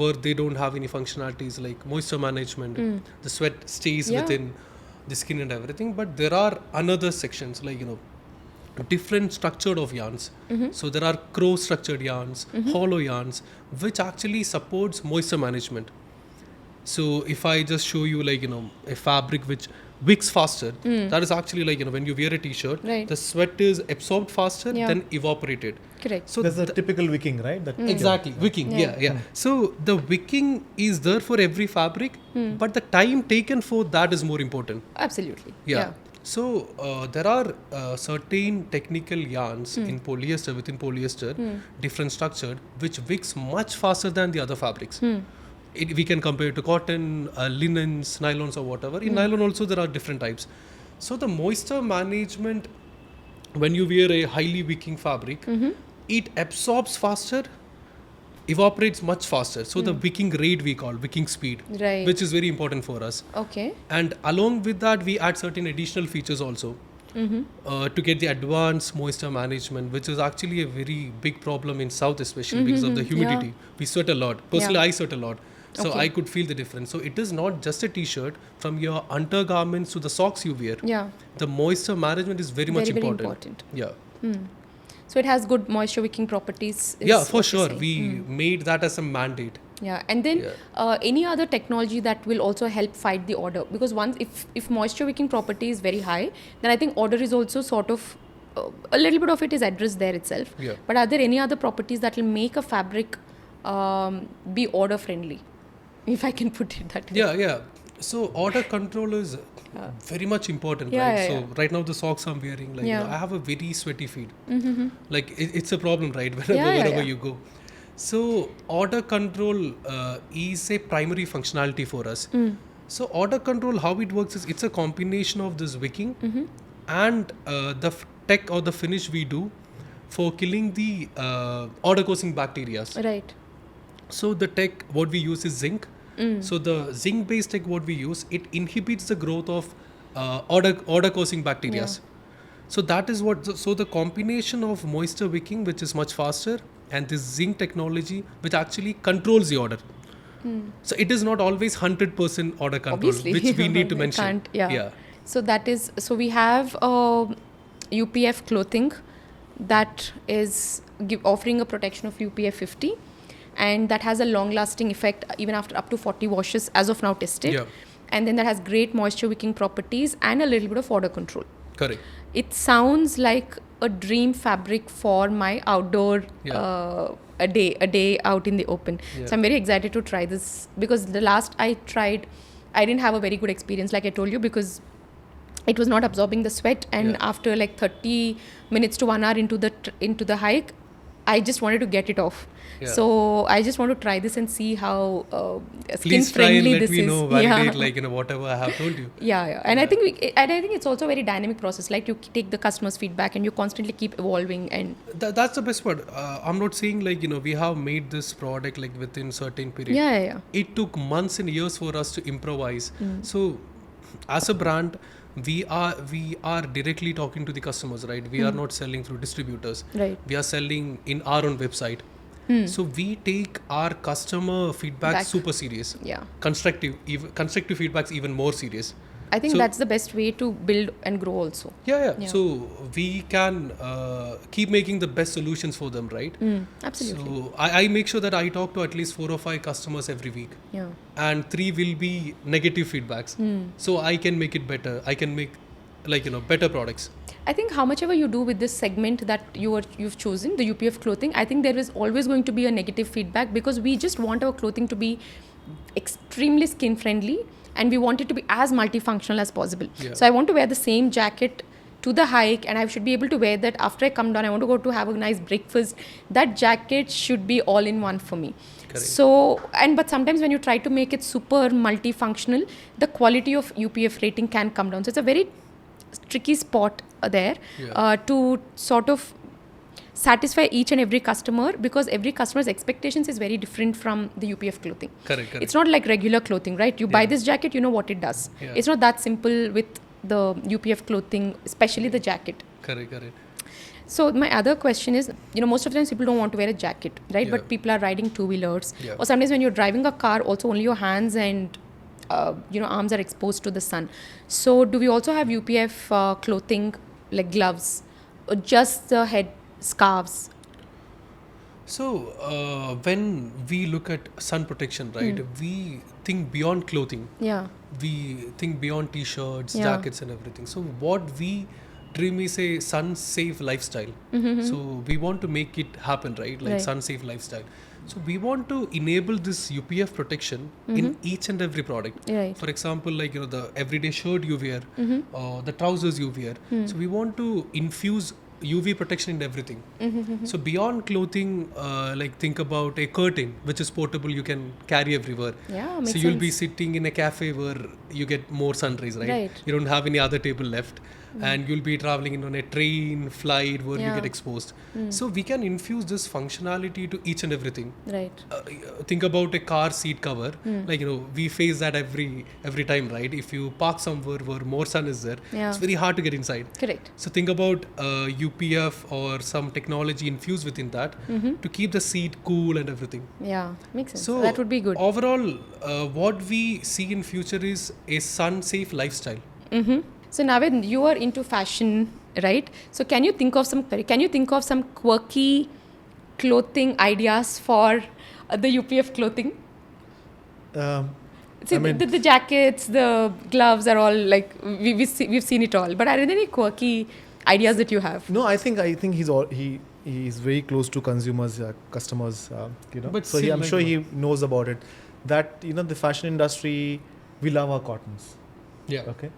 where they don't have any functionalities like moisture management, the sweat stays Yeah. within the skin and everything, but there are another sections like different structured of yarns. So there are crow structured yarns, hollow yarns, which actually supports moisture management. So if I just show you like a fabric which wicks faster, that is actually like when you wear a t-shirt, Right. the sweat is absorbed faster Yeah. than evaporated. correct? So There's a typical wicking, right? That exactly wicking, yeah. So the wicking is there for every fabric, but the time taken for that is more important. Absolutely. Yeah. So there are certain technical yarns in polyester, within polyester, different structured, which wicks much faster than the other fabrics. We can compare it to cotton, linens, nylons or whatever. In nylon also there are different types. So the moisture management, when you wear a highly wicking fabric, it absorbs faster, evaporates much faster. So the wicking rate we call, wicking speed, Right. which is very important for us. Okay. And along with that, we add certain additional features also to get the advanced moisture management, which is actually a very big problem in South, especially because of the humidity. We sweat a lot. Personally, I sweat a lot. So Okay. I could feel the difference. So it is not just a t-shirt, from your undergarments to the socks you wear. Yeah. The moisture management is very much Very, very important. important. Yeah. So it has good moisture wicking properties. is Yeah, for what you're sure. saying. We made that as a mandate. Yeah, and then any other technology that will also help fight the odor, because once if moisture wicking property is very high, then I think odor is also sort of a little bit of it is addressed there itself. Yeah. But are there any other properties that will make a fabric be odor friendly, if I can put it that way? Yeah. So odor control is very much important, Yeah, right? yeah, so yeah. right now the socks I'm wearing, like Yeah. I have a very sweaty feet. Like it's a problem, right? Whenever, Yeah, yeah, wherever yeah. you go. So odor control is a primary functionality for us. So odor control, how it works is it's a combination of this wicking and the tech or the finish we do for killing the odor causing bacteria. Right. So the tech what we use is zinc. So the zinc based tech what we use, it inhibits the growth of odor causing bacteria. Yeah. So that is what, so the combination of moisture wicking, which is much faster, and this zinc technology which actually controls the odor. So it is not always 100% odor control, Obviously. which we need to It mention. can't, yeah. So that is, so we have UPF Clothing that is offering a protection of UPF 50, and that has a long lasting effect even after up to 40 washes as of now tested. Yeah. And then that has great moisture wicking properties and a little bit of odor control. Correct. It sounds like a dream fabric for my outdoor a day out in the open. Yeah. So I'm very excited to try this, because the last I tried, I didn't have a very good experience, like I told you, because it was not absorbing the sweat, and Yeah. after like 30 minutes to 1 hour into the hike, I just wanted to get it off. Yeah. So I just want to try this and see how skin Please try and friendly let this me is. know, validate like whatever I have told you. Yeah. And I think I think it's also a very dynamic process. Like you take the customer's feedback and you constantly keep evolving. And That's the best part. I'm not saying like we have made this product like within certain period. yeah. It took months and years for us to improvise. So as a brand, we are directly talking to the customers, right? We are not selling through distributors. Right. We are selling in our own website. So we take our customer feedback Back. super serious. Yeah. Constructive feedback's even more serious. I think So- that's the best way to build and grow also. Yeah. Yeah. So we can keep making the best solutions for them, right? Absolutely. So I make sure that I talk to at least 4 or 5 customers every week, Yeah. and 3 will be negative feedbacks. So I can make it better. I can make better products. I think how much ever you do with this segment that you've chosen, the UPF clothing, I think there is always going to be a negative feedback because we just want our clothing to be extremely skin friendly and we want it to be as multifunctional as possible. Yeah. So I want to wear the same jacket to the hike and I should be able to wear that after I come down. I want to go to have a nice breakfast. That jacket should be all in one for me. Correct. So, but sometimes when you try to make it super multifunctional, the quality of UPF rating can come down. So it's a very tricky spot there to sort of satisfy each and every customer because every customer's expectations is very different from the UPF clothing. Correct. It's not like regular clothing, right? You buy this jacket, you know what it does. Yeah. It's not that simple with the UPF clothing, especially the jacket. Correct. So my other question is, most of the times people don't want to wear a jacket, right? Yeah. But people are riding two-wheelers. Yeah. Or sometimes when you're driving a car, also only your hands and arms are exposed to the sun. So do we also have UPF clothing like gloves or just the head scarves? So when we look at sun protection, right, we think beyond clothing. Yeah. We think beyond t-shirts, Yeah. jackets and everything. So what we dream is a sun-safe lifestyle. So we want to make it happen, right? Like Right. sun-safe lifestyle. So we want to enable this UPF protection in each and every product. Right. For example, the everyday shirt you wear, the trousers you wear. So we want to infuse UV protection in everything. So beyond clothing, think about a curtain which is portable, you can carry everywhere. Yeah, So makes you'll be sense. sitting in a cafe where you get more sun rays, right? Right. You don't have any other table left. And you'll be traveling on a train, flight where you Yeah. get exposed. So we can infuse this functionality to each and everything. Right. Think about a car seat cover. We face that every time, right? If you park somewhere where more sun is there, Yeah. it's very hard to get inside. Correct. So think about UPF or some technology infused within that to keep the seat cool and everything. Yeah, makes sense. So that would be good. Overall, what we see in future is a sun-safe lifestyle. So Naveed, you are into fashion, right? So can you think of some quirky clothing ideas for the UPF clothing? See, I mean- the jackets, the gloves are all like we've seen it all. But are there any quirky ideas that you have? No, I think he's very close to consumers, customers. But so still, I'm sure he knows about it. That the fashion industry, we love our cottons. Yeah. Okay.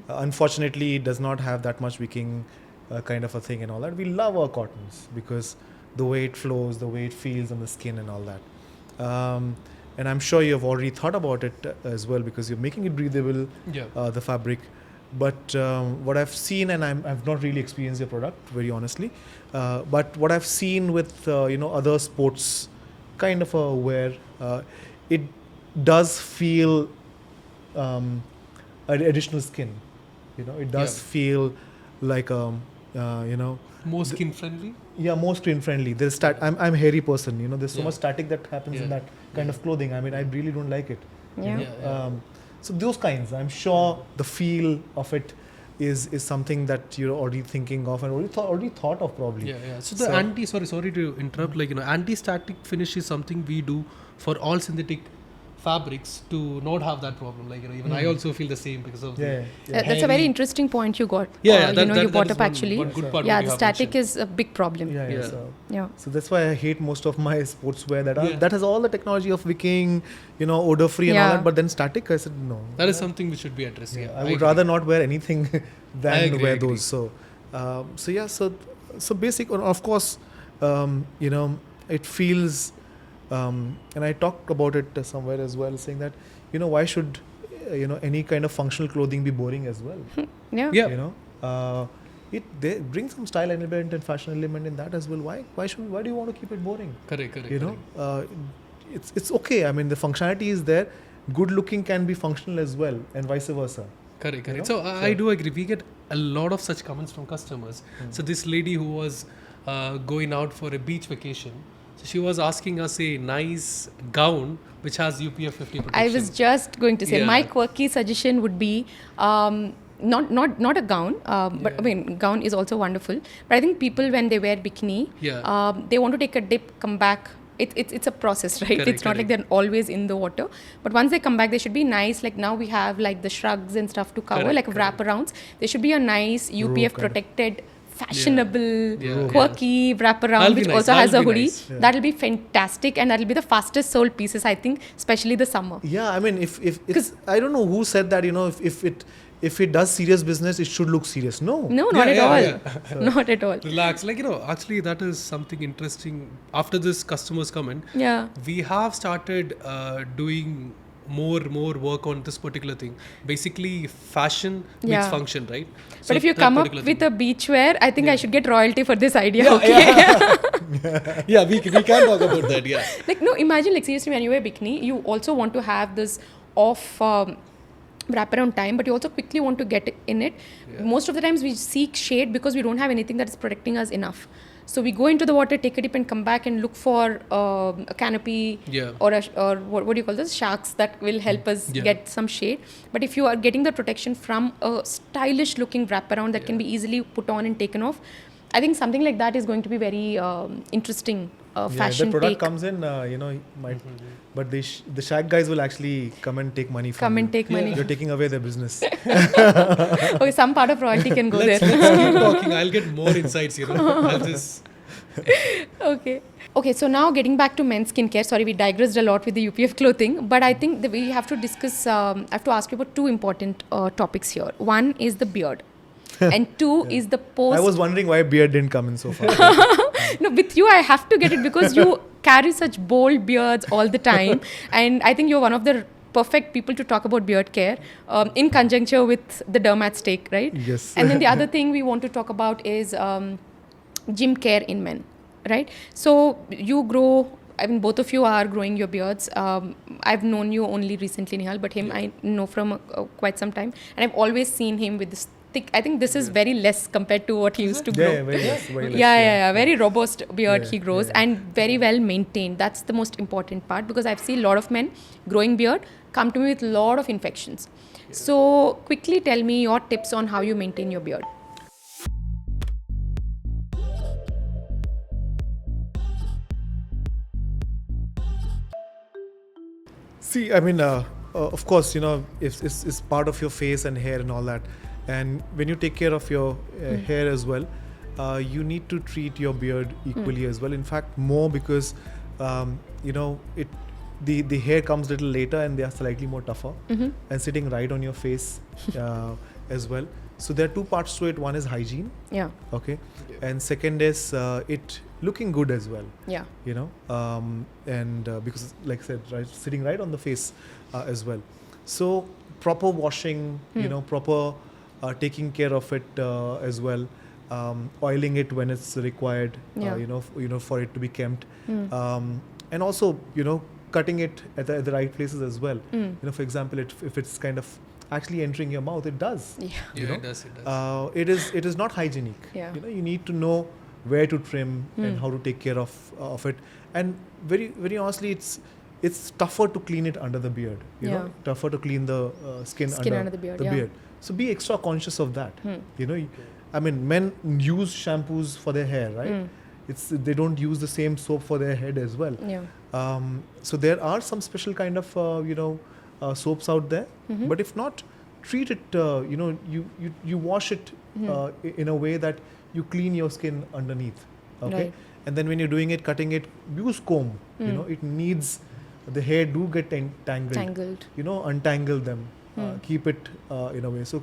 Unfortunately, it does not have that much wicking kind of a thing and all that. We love our cottons because the way it flows, the way it feels on the skin and all that. And I'm sure you've already thought about it as well because you're making it breathable, Yeah. the fabric. But what I've seen, and I've not really experienced your product, very honestly, but what I've seen with other sports kind of a wear, it does feel additional skin. It does Yeah. feel like More skin friendly. more skin friendly. There's I'm a hairy person. There's so Yeah. much static that happens in Yeah. that kind of clothing. I mean, I really don't like it. Yeah. Yeah. So those kinds, I'm sure the feel of it is something that you're already thinking of and already thought of probably. Yeah. So the sorry to interrupt. Anti-static finish is something we do for all synthetic fabrics to not have that problem. Even I also feel the same because of Yeah. That's a very interesting point you got. Yeah, you that brought is up one actually. good part Yeah, what you the have static mentioned. is a big problem. Yeah. Yeah. So that's why I hate most of my sportswear Yeah. that has all the technology of wicking, odor free and all Yeah. that. But then static, I said no. That is something which should be addressed. Yeah, I would rather not wear anything I than agree, wear I agree. those. So basic. Of course, it feels, and I talked about it somewhere as well, saying that why should any kind of functional clothing be boring as well? Yeah. Yeah. They bring some style element and fashion element in that as well. Why do you want to keep it boring? Correct. It's okay. I mean, the functionality is there. Good looking can be functional as well, and vice versa. Correct. So I do agree. We get a lot of such comments from customers. So this lady who was going out for a beach vacation, So she was asking us a nice gown which has UPF 50 protection. I was just going to say, Yeah. my quirky suggestion would be not a gown, but I mean, gown is also wonderful. But I think people, when they wear bikini, they want to take a dip, come back. It's a process, right? Correct, it's not like they're always in the water. But once they come back, they should be nice. Like now we have like the shrugs and stuff to cover, like wraparounds. There should be a nice UPF protected, fashionable, quirky wraparound, That'll be which nice. also has a That'll be hoodie. nice. That'll be fantastic, and that'll be the fastest sold pieces, I think, especially the summer. Yeah, I mean, if it's, I don't know who said that, if it does serious business, it should look serious. No. No, not at all. Yeah. Not at all. Relax. Like, actually that is something interesting. After this customer's comment, Yeah. we have started doing more work on this particular thing. Basically, fashion meets Yeah. function, right? But if you that come up particular with thing. a beachwear, I think I should get royalty for this idea. Okay. yeah, we can talk about that. Yeah. Like, no, imagine, like, seriously, when you wear bikini, you also want to have this off wraparound time, but you also quickly want to get in it. Most of the times we seek shade because we don't have anything that is protecting us enough. So we go into the water, take a dip, and come back and look for a canopy or what do you call this? Sharks that will help us get some shade. But if you are getting the protection from a stylish looking wraparound that can be easily put on and taken off, I think something like that is going to be very interesting fashion the product take. comes in, might, but the shag guys will actually come and take money from you. Take money. You're taking away their business. Okay, some part of royalty can go Let's there. keep talking. I'll get more insights. I'll just. Okay, so now getting back to men's skincare. Sorry, we digressed a lot with the UPF clothing, but I think that we have to discuss, I have to ask you about two important topics here. One is the beard. And two is the post. I was wondering why beard didn't come in so far. No, with you I have to get it because you carry such bold beards all the time, and I think you're one of the perfect people to talk about beard care in conjuncture with the dermat steak, right? Yes. And then the other thing we want to talk about is gym care in men, right? So you grow, I mean, both of you are growing your beards. I've known you only recently, Nihal, but him I know from quite some time, and I've always seen him with this thick. I think this is very less compared to what he used to grow. Yeah, very less. Very less, Yeah, very robust beard he Yeah, grows, yeah. and very well maintained. That's the most important part, because I've seen a lot of men growing beard come to me with a lot of infections. So quickly tell me your tips on how you maintain your beard. See, I mean, of course, it's part of your face and hair and all that. And when you take care of your hair as well, you need to treat your beard equally as well. In fact, more because, the hair comes a little later and they are slightly more tougher and sitting right on your face as well. So there are two parts to it. One is hygiene. Yeah. Okay. And second is it looking good as well. Yeah. Because like I said, right, sitting right on the face as well. So proper washing, proper taking care of it as well, oiling it when it's required, for it to be kempt, and also cutting it at the right places as well. For example, if it's kind of actually entering your mouth, it does. Yeah, it does. It is not hygienic. Yeah. You need to know where to trim and how to take care of it. And very very honestly, it's tougher to clean it under the beard. Tougher to clean the skin under the beard. beard. So be extra conscious of that. I mean, men use shampoos for their hair, right? They don't use the same soap for their head as well. Yeah. So there are some special kind of soaps out there, but if not, treat it. You wash it in a way that you clean your skin underneath. Okay, Right. and then when you're doing it, cutting it, use comb. It needs the hair do get tangled. Untangle them. Keep it in a way. So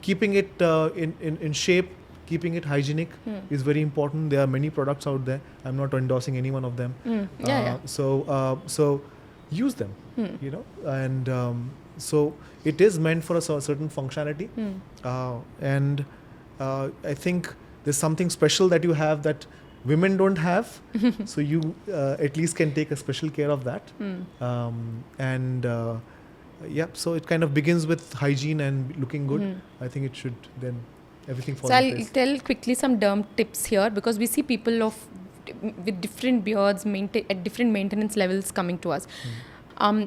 keeping it in shape, keeping it hygienic is very important. There are many products out there. I'm not endorsing any one of them. So use them. And so it is meant for a certain functionality. And I think there's something special that you have that women don't have. So you at least can take a special care of that. So it kind of begins with hygiene and looking good. I think it should then everything fall So in I'll place. tell quickly some derm tips here, because we see people of with different beards at different maintenance levels coming to us.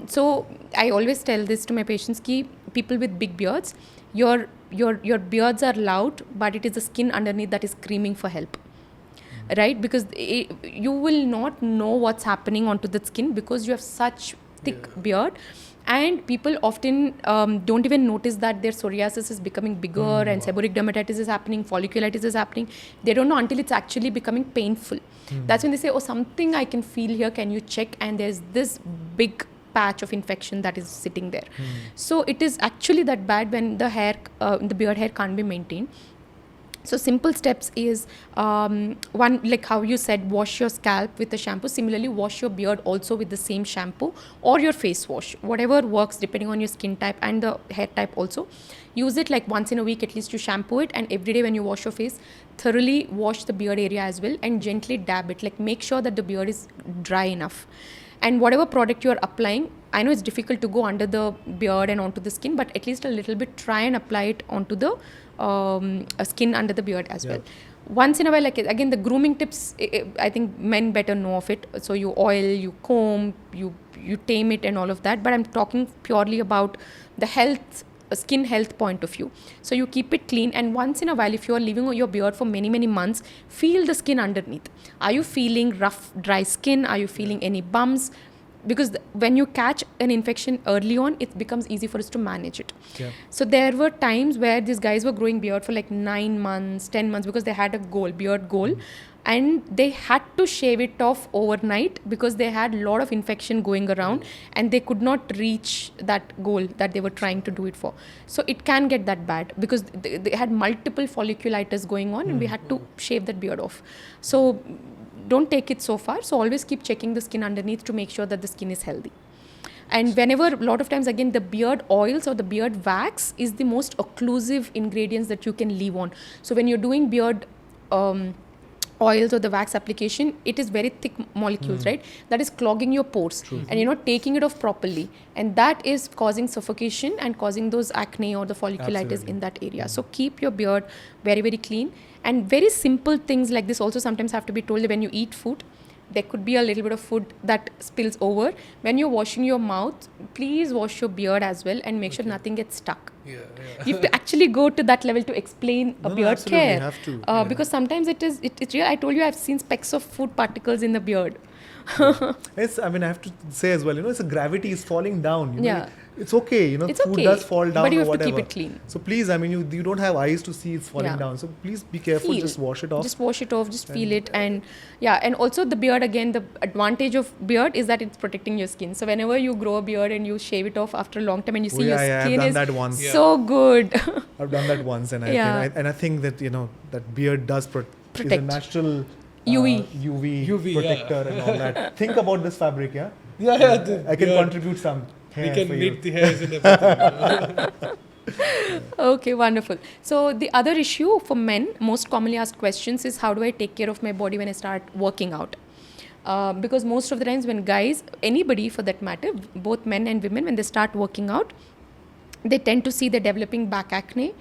So I always tell this to my patients ki people with big beards, your beards are loud, but it is the skin underneath that is screaming for help. Right? Because you will not know what's happening onto the skin because you have such thick beard. And people often don't even notice that their psoriasis is becoming bigger and seborrheic dermatitis is happening, folliculitis is happening. They don't know until it's actually becoming painful. That's when they say, oh, something I can feel here, can you check? And there's this big patch of infection that is sitting there. So it is actually that bad when the beard hair can't be maintained. So simple steps is one, like how you said, wash your scalp with a shampoo. Similarly, wash your beard also with the same shampoo or your face wash, whatever works depending on your skin type and the hair type also. Use it like once in a week, at least you shampoo it, and every day when you wash your face, thoroughly wash the beard area as well and gently dab it. Like make sure that the beard is dry enough. And whatever product you are applying, I know it's difficult to go under the beard and onto the skin, but at least a little bit try and apply it onto the skin under the beard as well. Once in a while, like again, the grooming tips, I think men better know of it. So you oil, you comb, you tame it and all of that. But I'm talking purely about the skin health point of view. So you keep it clean, and once in a while, if you are leaving your beard for many months, feel the skin underneath. Are you feeling rough, dry skin? Are you feeling any bumps? Because when you catch an infection early on, it becomes easy for us to manage it. So there were times where these guys were growing beard for like 9 months, 10 months, because they had a beard goal. And they had to shave it off overnight because they had a lot of infection going around and they could not reach that goal that they were trying to do it for. So it can get that bad because they had multiple folliculitis going on and we had to shave that beard off. So don't take it so far. So always keep checking the skin underneath to make sure that the skin is healthy. And whenever, a lot of times again, the beard oils or the beard wax is the most occlusive ingredients that you can leave on. So when you're doing beard oils or the wax application, it is very thick molecules, right? That is clogging your pores. And you're not taking it off properly. And that is causing suffocation and causing those acne or the folliculitis in that area. So keep your beard very clean. And very simple things like this also sometimes have to be told. That when you eat food, there could be a little bit of food that spills over. When you're washing your mouth, please wash your beard as well and make sure nothing gets stuck. You have to actually go to that level to explain beard care. You have to. Because sometimes it's real. I told you I've seen specks of food particles in the beard. Yes, I mean, I have to say as well, it's a gravity is falling down. It's okay, it's food okay, does fall down but you or have whatever. to keep it clean. So please, I mean, you don't have eyes to see it's falling down. So please be careful, just wash it off. Just wash it off, just feel it. And also the beard, again, the advantage of beard is that it's protecting your skin. So whenever you grow a beard and you shave it off after a long time and you see your skin is so good. I've done that once and I think that, that beard does protect. Is a natural UV protector and all that. Think about this fabric, I can contribute some. We can knit the hairs and everything. Okay, wonderful. So the other issue for men, most commonly asked questions is, how do I take care of my body when I start working out? Because most of the times when guys, anybody for that matter, both men and women, when they start working out, they tend to see the developing back acne,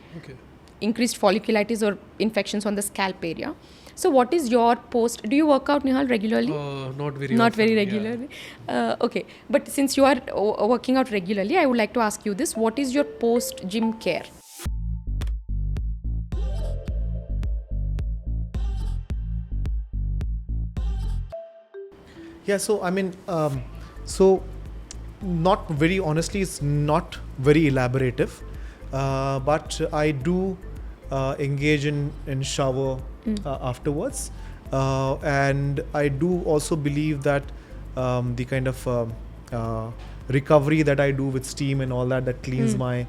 increased folliculitis or infections on the scalp area. So what is your post? Do you work out, Nihal, regularly? Not very regularly. Okay. But since you are working out regularly, I would like to ask you this. What is your post-gym care? Yeah, so I mean, not very honestly, it's not very elaborative, but I do engage in shower afterwards, and I do also believe that the kind of recovery that I do with steam and all that cleans my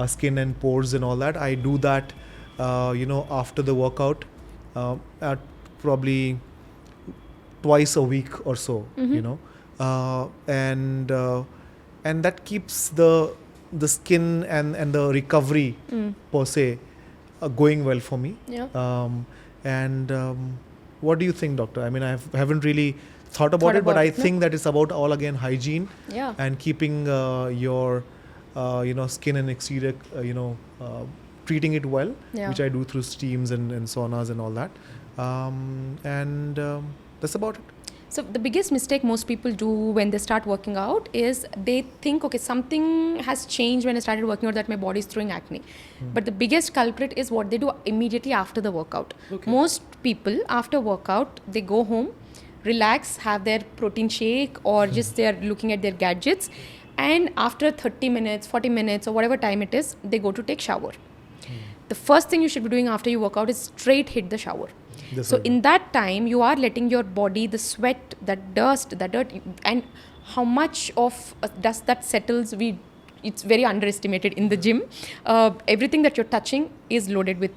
skin and pores and all that, I do that after the workout at probably twice a week or so, and that keeps the skin and the recovery per se going well for me. What do you think, doctor? I mean, I haven't really thought about it, but I think that it's about all again hygiene and keeping your skin and exterior treating it well, which I do through steams and saunas and all that. That's about it. So the biggest mistake most people do when they start working out is they think, okay, something has changed when I started working out, that my body is throwing acne. But the biggest culprit is what they do immediately after the workout. Okay. Most people after workout, they go home, relax, have their protein shake, or just they're looking at their gadgets. And after 30 minutes, 40 minutes, or whatever time it is, they go to take shower. The first thing you should be doing after you work out is straight hit the shower. So in that time, you are letting your body, the sweat, that dust, the dirt, and how much of dust that settles, it's very underestimated in the gym. Everything that you're touching is loaded with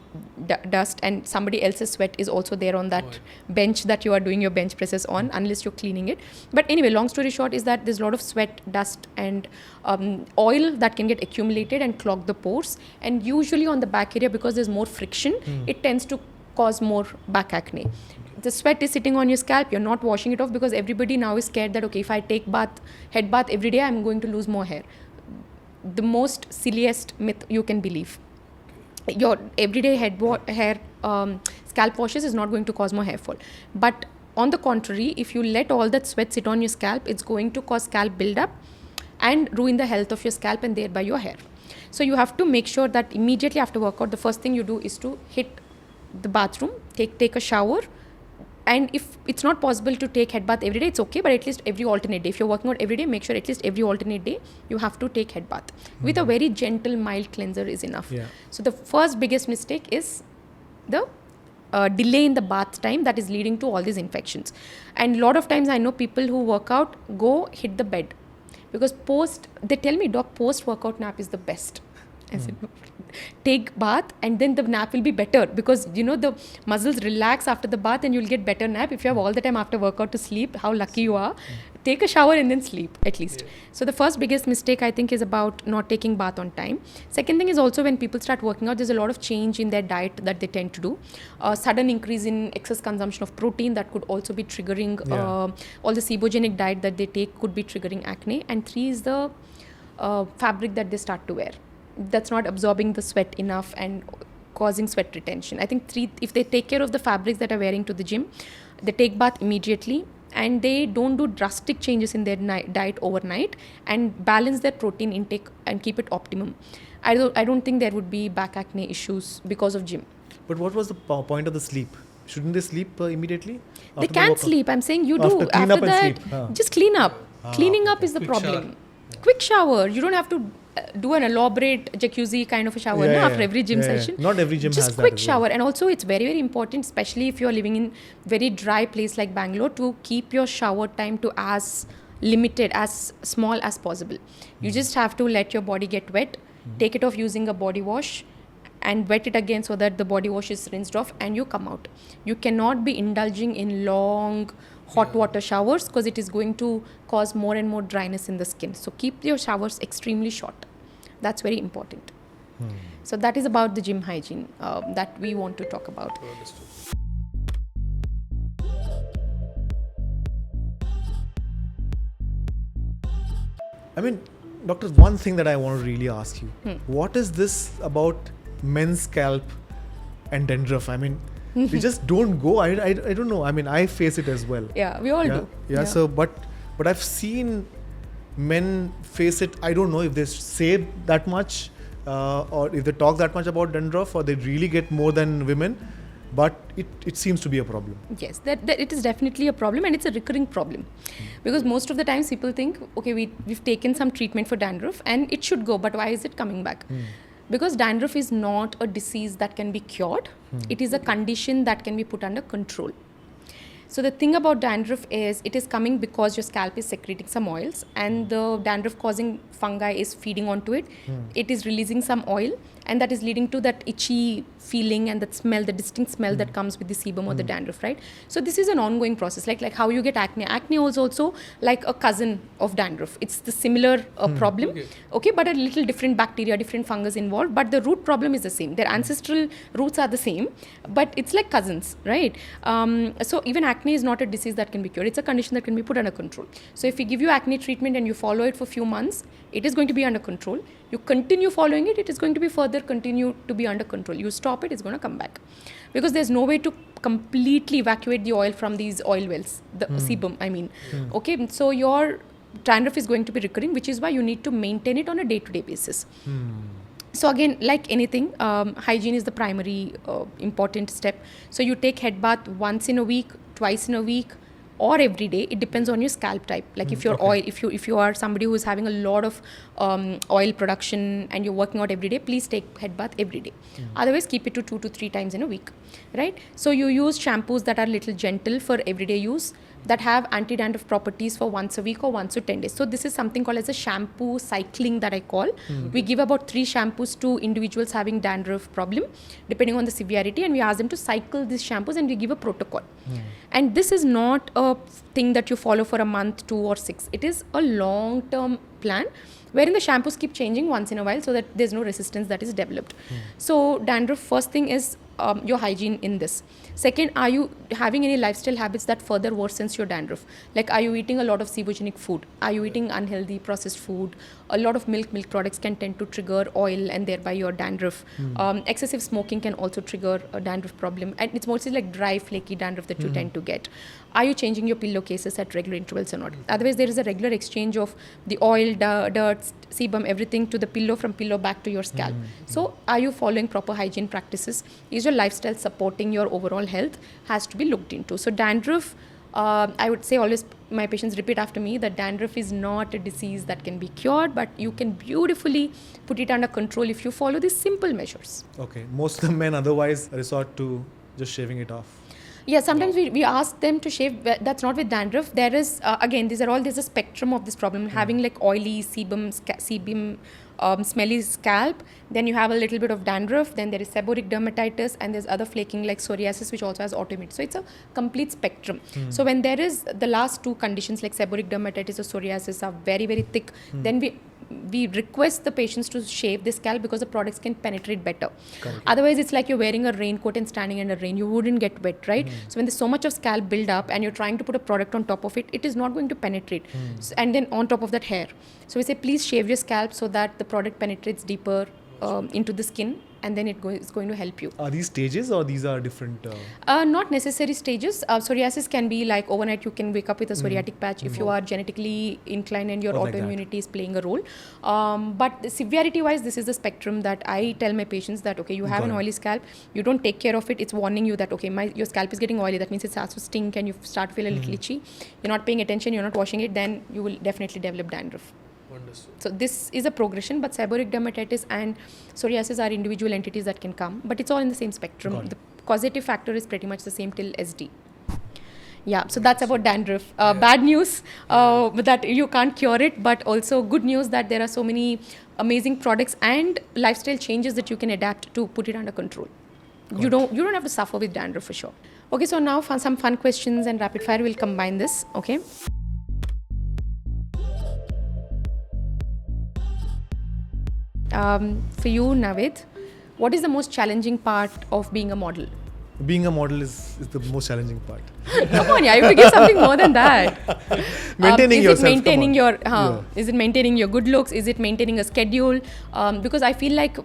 dust, and somebody else's sweat is also there on that bench that you are doing your bench presses on, unless you're cleaning it. But anyway, long story short is that there's a lot of sweat, dust, and oil that can get accumulated and clog the pores. And usually on the back area, because there's more friction, it tends to cause more back acne. The sweat is sitting on your scalp, you're not washing it off, because everybody now is scared that, okay, if I take head bath every day, I'm going to lose more hair. The most silliest myth you can believe. Your everyday scalp washes is not going to cause more hair fall. But on the contrary, if you let all that sweat sit on your scalp, it's going to cause scalp buildup and ruin the health of your scalp and thereby your hair. So you have to make sure that immediately after workout, the first thing you do is to hit the bathroom, take a shower. And if it's not possible to take head bath every day, it's okay, but at least every alternate day. If you're working out every day, make sure at least every alternate day you have to take head bath. With a very gentle, mild cleanser is enough. Yeah. So the first biggest mistake is the delay in the bath time that is leading to all these infections. And a lot of times I know people who work out go hit the bed, because they tell me, doc, post-workout nap is the best. I said, take bath and then the nap will be better, because the muscles relax after the bath and you'll get better nap. If you have all the time after workout to sleep, how lucky you are. Take a shower and then sleep at least. Yeah. So the first biggest mistake I think is about not taking bath on time. Second thing is also when people start working out, there's a lot of change in their diet that they tend to do. Sudden increase in excess consumption of protein that could also be triggering all the sebogenic diet that they take could be triggering acne. And 3 is the fabric that they start to wear. That's not absorbing the sweat enough and causing sweat retention. I think 3, if they take care of the fabrics that are wearing to the gym, they take bath immediately, and they don't do drastic changes in their diet overnight, and balance their protein intake and keep it optimum, I don't think there would be back acne issues because of gym. But what was the point of the sleep? Shouldn't they sleep immediately? They can sleep. I'm saying you do. After that, just clean up. Cleaning up is the problem. Shower. Quick shower. You don't have to do an elaborate jacuzzi kind of a shower after every gym session. Not every gym has that. Just quick shower. And also it's very, very important, especially if you're living in very dry place like Bangalore, to keep your shower time to as limited, as small as possible. You just have to let your body get wet, take it off using a body wash, and wet it again so that the body wash is rinsed off, and you come out. You cannot be indulging in long hot water showers, because it is going to cause more and more dryness in the skin. So keep your showers extremely short. That's very important. So that is about the gym hygiene that we want to talk about. I mean, doctor, one thing that I want to really ask you, what is this about men's scalp and dandruff? I mean, we just don't go. I don't know. I mean, I face it as well. Yeah, we all do. Yeah. So, but I've seen men face it. I don't know if they say that much or if they talk that much about dandruff, or they really get more than women. But it seems to be a problem. Yes, that it is definitely a problem, and it's a recurring problem. Because most of the times people think, okay, we've taken some treatment for dandruff and it should go, but why is it coming back? Because dandruff is not a disease that can be cured. It is a condition that can be put under control. So the thing about dandruff is it is coming because your scalp is secreting some oils, and the dandruff causing fungi is feeding onto it. It is releasing some oil, and that is leading to that itchy feeling and that smell, the distinct smell that comes with the sebum or the dandruff, right? So this is an ongoing process, like how you get acne. Acne is also like a cousin of dandruff. It's the similar problem, okay, but a little different bacteria, different fungus involved, but the root problem is the same. Their ancestral roots are the same, but it's like cousins, right? So even acne is not a disease that can be cured. It's a condition that can be put under control. So if we give you acne treatment and you follow it for a few months, it is going to be under control. You continue following it, it is going to be further further continue to be under control. You stop it, it's going to come back. Because there's no way to completely evacuate the oil from these oil wells, the sebum, I mean. Okay, so your dandruff is going to be recurring, which is why you need to maintain it on a day-to-day basis. So again, like anything, hygiene is the primary important step. So you take head bath once in a week, twice in a week, or every day. It depends on your scalp type. Like if your oil, if you are somebody who is having a lot of oil production and you're working out every day, please take head bath every day. Otherwise, keep it to 2 to 3 times in a week, right? So you use shampoos that are little gentle for everyday use, that have anti-dandruff properties for once a week or once to 10 days. So this is something called as a shampoo cycling that I call. We give about 3 shampoos to individuals having dandruff problem, depending on the severity, and we ask them to cycle these shampoos and we give a protocol. And this is not a thing that you follow for a month, 2 or 6. It is a long-term plan wherein the shampoos keep changing once in a while so that there's no resistance that is developed. So dandruff, first thing is your hygiene in this. Second, are you having any lifestyle habits that further worsens your dandruff? Like, are you eating a lot of sebogenic food? Are you eating unhealthy processed food? A lot of milk products can tend to trigger oil and thereby your dandruff. Excessive smoking can also trigger a dandruff problem. And it's mostly like dry, flaky dandruff that you tend to get. Are you changing your pillowcases at regular intervals or not? Otherwise, there is a regular exchange of the oil, dirt, sebum, everything to the pillow, from pillow back to your scalp. So, are you following proper hygiene practices? Is your lifestyle supporting your overall health? Has to be looked into. So, dandruff, I would say always, my patients repeat after me that dandruff is not a disease that can be cured, but you can beautifully put it under control if you follow these simple measures. Okay. Most of the men otherwise resort to just shaving it off. Yeah, sometimes we ask them to shave. That's not with dandruff. There is, again, there's a spectrum of this problem. Having like oily sebum, smelly scalp, then you have a little bit of dandruff, then there is seborrheic dermatitis, and there's other flaking like psoriasis, which also has autoimmune. So it's a complete spectrum. So when there is the last 2 conditions like seborrheic dermatitis or psoriasis are very, very thick, then we request the patients to shave the scalp because the products can penetrate better. Otherwise, it's like you're wearing a raincoat and standing under rain. You wouldn't get wet, right? So when there's so much of scalp build up and you're trying to put a product on top of it, it is not going to penetrate. So, and then on top of that, hair. So we say, please shave your scalp so that the product penetrates deeper into the skin, and then it's going to help you. Are these stages or these are different? Not necessary stages. Psoriasis can be like overnight you can wake up with a psoriatic patch if you are genetically inclined and your autoimmunity is playing a role. But severity wise, this is the spectrum that I tell my patients that, okay, you have an oily scalp, you don't take care of it, it's warning you that, okay, your scalp is getting oily. That means it starts to stink and you start to feel a little itchy. You're not paying attention, you're not washing it, then you will definitely develop dandruff. So this is a progression, but seborrheic dermatitis and psoriasis are individual entities that can come, but it's all in the same spectrum. The causative factor is pretty much the same till SD. Yeah, so that's about dandruff. Bad news that you can't cure it, but also good news that there are so many amazing products and lifestyle changes that you can adapt to put it under control. You don't have to suffer with dandruff for sure. Okay, so now some fun questions and rapid fire. We'll combine this. Okay. For you, Naveed, what is the most challenging part of being a model? Being a model is the most challenging part. Come on, yeah, you have to give something more than that. Maintaining yourself. Is it maintaining your good looks? Is it maintaining a schedule? Because I feel like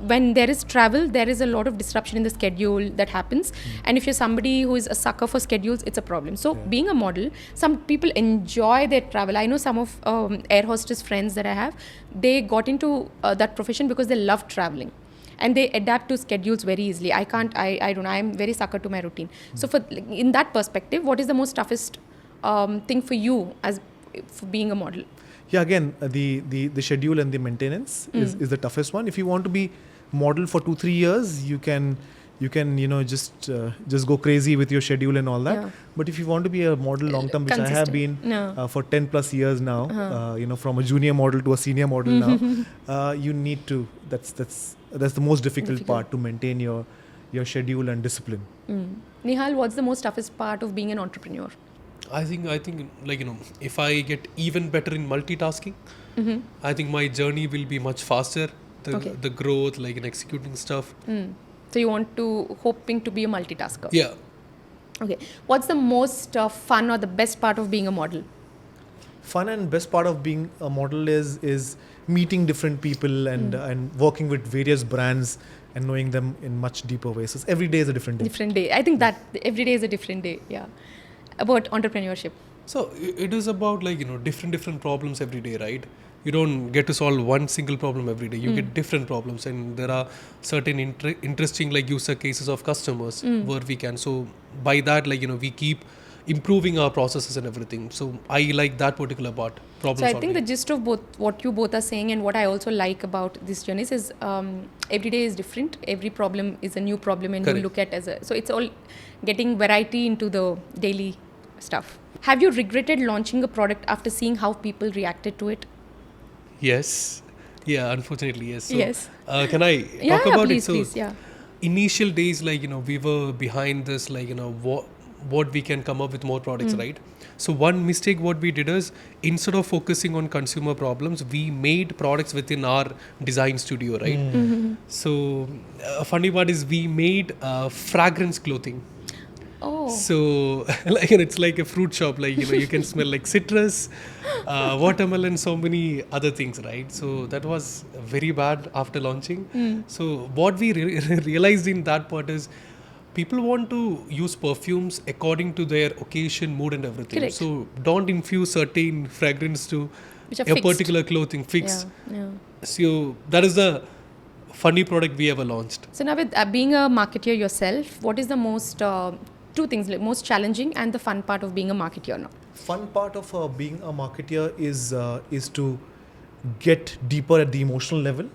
when there is travel, there is a lot of disruption in the schedule that happens. And if you're somebody who is a sucker for schedules, it's a problem. So being a model, some people enjoy their travel. I know some of air hostess friends that I have, they got into that profession because they love traveling. And they adapt to schedules very easily. I don't know, I'm very sucker to my routine. So in that perspective, what is the most toughest thing for you for being a model? Yeah, again, the schedule and the maintenance is the toughest one. If you want to be model for 2-3 years, you can just go crazy with your schedule and all that. Yeah. But if you want to be a model long term, which I have been for 10 plus years now, from a junior model to a senior model now, you need to. That's the most difficult part, to maintain your schedule and discipline. Nihal, what's the most toughest part of being an entrepreneur? I think like, if I get even better in multitasking, I think my journey will be much faster. The growth, like in executing stuff. So you hoping to be a multitasker? Yeah. Okay. What's the most fun or the best part of being a model? fun and best part of being a model is meeting different people and working with various brands and knowing them in much deeper ways. So every day is a different day. Different day. I think that every day is a different day. Yeah. About entrepreneurship. So it is about like, different problems every day, right? You don't get to solve one single problem every day. You get different problems, and there are certain interesting like user cases of customers where we can. So by that, like, we keep improving our processes and everything. So I like that particular part. Problem So I solving. think the gist of both what you both are saying and what I also like about this journey is every day is different. Every problem is a new problem, and Correct. you look at so it's all getting variety into the daily stuff. Have you regretted launching a product after seeing how people reacted to it? Yes. Yeah, unfortunately, yes. So, Yes. Can I Yeah, talk about please, it? So, please, yeah. initial days, like, we were behind this, like, what we can come up with more products, right? So one mistake what we did is, instead of focusing on consumer problems, we made products within our design studio, right? So a funny part is we made fragrance clothing. Oh. So like, it's like a fruit shop, like, you can smell like citrus, watermelon, so many other things, right? So that was very bad after launching. So what we realized in that part is, people want to use perfumes according to their occasion, mood and everything. Correct. So don't infuse certain fragrance to Which are a fixed. particular clothing fixed. Yeah. So that is the funny product we ever launched. So now with being a marketer yourself, what is the most two things, like most challenging and the fun part of being a marketer now? Fun part of being a marketer is to get deeper at the emotional level.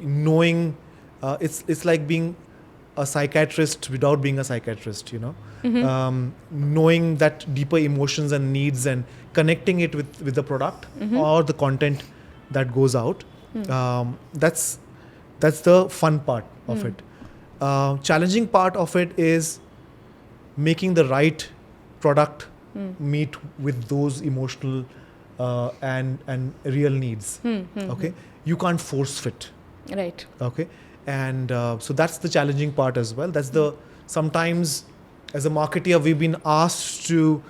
Knowing it's like being a psychiatrist without being a psychiatrist. Knowing that deeper emotions and needs and connecting it with the product or the content that goes out. That's the fun part of it. Challenging part of it is making the right product meet with those emotional and real needs. Okay, you can't force fit. Right. Okay, and so that's the challenging part as well. That's sometimes as a marketer we've been asked to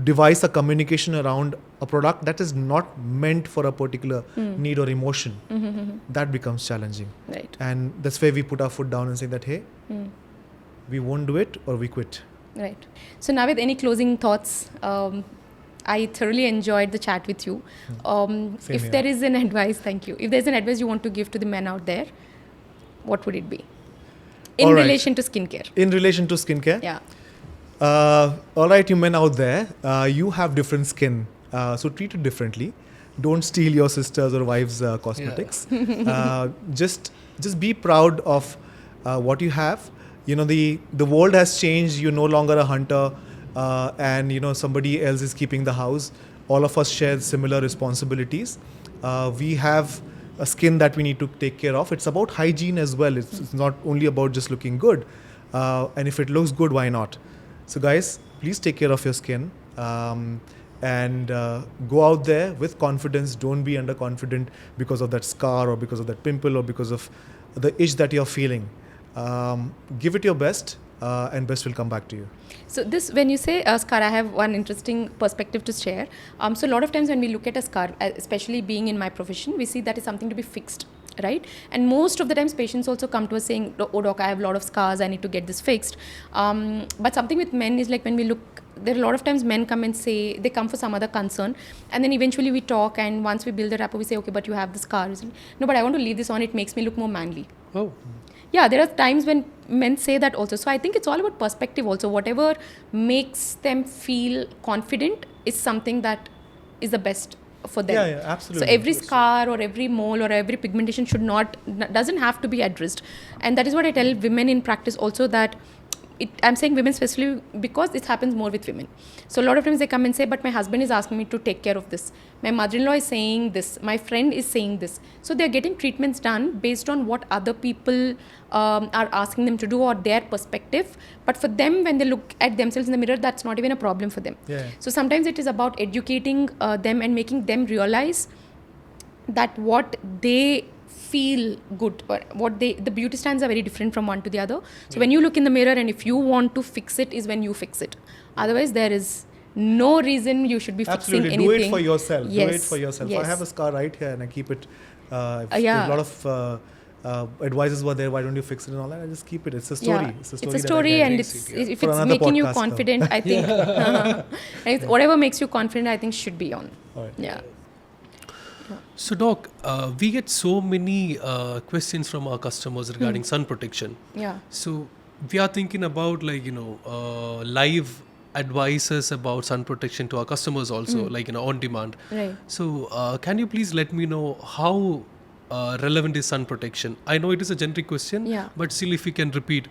devise a communication around a product that is not meant for a particular need or emotion. That becomes challenging. Right. And that's where we put our foot down and say that, hey, we won't do it or we quit. Right. So Naveed, any closing thoughts? I thoroughly enjoyed the chat with you. Same If here. there is an advice, thank you. If there's an advice you want to give to the men out there, what would it be? In All right. relation to skincare. In relation to skincare, Yeah. all right, you men out there, you have different skin, so treat it differently. Don't steal your sisters or wives' cosmetics. Just be proud of what you have. The world has changed. You're no longer a hunter, and somebody else is keeping the house. All of us share similar responsibilities. We have a skin that we need to take care of. It's about hygiene as well. It's not only about just looking good. And if it looks good, why not? So guys, please take care of your skin and go out there with confidence. Don't be underconfident because of that scar or because of that pimple or because of the itch that you're feeling. Give it your best and best will come back to you. So this, when you say scar, I have one interesting perspective to share. So a lot of times when we look at a scar, especially being in my profession, we see that is something to be fixed, right? And most of the times patients also come to us saying, oh doc, I have a lot of scars, I need to get this fixed. But something with men is like when we look, there are a lot of times men come and say, they come for some other concern, and then eventually we talk, and once we build the rapport, we say, okay, but you have the scars. No, but I want to leave this on, it makes me look more manly. Oh. Yeah, there are times when men say that also. So I think it's all about perspective also. Whatever makes them feel confident is something that is the best for them. Yeah, absolutely. So every scar or every mole or every pigmentation doesn't have to be addressed. And that is what I tell women in practice also, that I'm saying women specifically because this happens more with women. So a lot of times they come and say, but my husband is asking me to take care of this. My mother-in-law is saying this. My friend is saying this. So they're getting treatments done based on what other people are asking them to do or their perspective. But for them, when they look at themselves in the mirror, that's not even a problem for them. Yeah. So sometimes it is about educating them and making them realize that what they feel good or the beauty standards are very different from one to the other. So when you look in the mirror and if you want to fix it is when you fix it. Otherwise there is no reason you should be Absolutely. fixing anything. Do it for yourself. Yes. Do it for yourself. Yes. I have a scar right here and I keep it. Yeah. A lot of advices were there. Why don't you fix it and all that? I just keep it. It's a story. Yeah. It's a story. It's a that story, I and get. if For it's another making you podcast, confident, I think whatever makes you confident, I think should be on. All right. Yeah. So, Doc, we get so many questions from our customers regarding sun protection. Yeah. So, we are thinking about live advices about sun protection to our customers also, on demand. Right. So, can you please let me know how relevant is sun protection? I know it is a generic question, Yeah. but still, if you can repeat.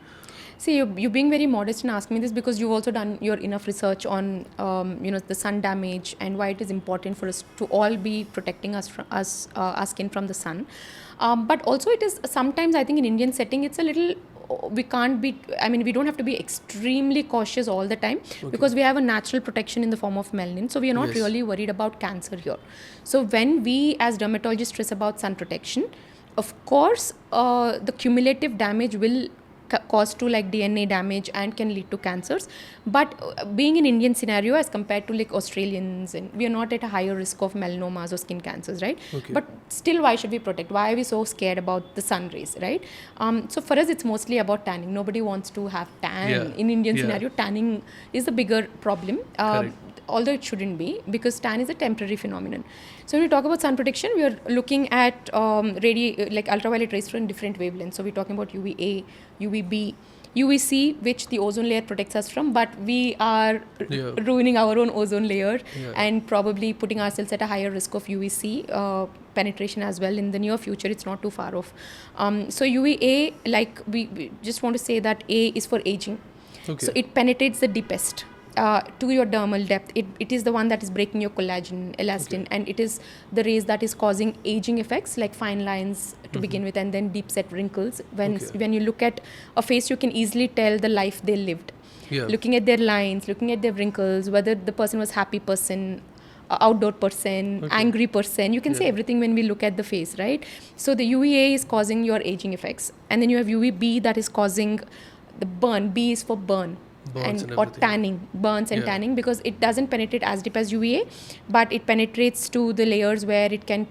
See, you're being very modest in asking me this because you've also done your enough research on, the sun damage and why it is important for us to all be protecting our skin from the sun. But also it is sometimes, I think in Indian setting, it's a little, we don't have to be extremely cautious all the time because we have a natural protection in the form of melanin. So we are not Yes. really worried about cancer here. So when we as dermatologists stress about sun protection, of course, the cumulative damage will cause to like DNA damage and can lead to cancers. But being in Indian scenario as compared to like Australians, and we are not at a higher risk of melanomas or skin cancers, right? Okay. But still, why should we protect? Why are we so scared about the sun rays, right? So for us, it's mostly about tanning. Nobody wants to have tan. Yeah. In Indian Yeah. scenario, tanning is the bigger problem. Correct. Although it shouldn't be, because tan is a temporary phenomenon. So when we talk about sun protection, we are looking at ultraviolet rays from different wavelengths. So we're talking about UVA, UVB, UVC, which the ozone layer protects us from, but we are ruining our own ozone layer and probably putting ourselves at a higher risk of UVC penetration as well in the near future. It's not too far off. So UVA, we just want to say that A is for aging. Okay. So it penetrates the deepest to your dermal depth. It is the one that is breaking your collagen, elastin, and it is the rays that is causing aging effects like fine lines to begin with, and then deep set wrinkles. When you look at a face, you can easily tell the life they lived. Yeah. Looking at their lines, looking at their wrinkles, whether the person was happy person, outdoor person, angry person. You can say everything when we look at the face, right? So the UVA is causing your aging effects, and then you have UVB that is causing the burn. B is for burn. Burns Or tanning, burns and tanning, because it doesn't penetrate as deep as UVA, but it penetrates to the layers where it can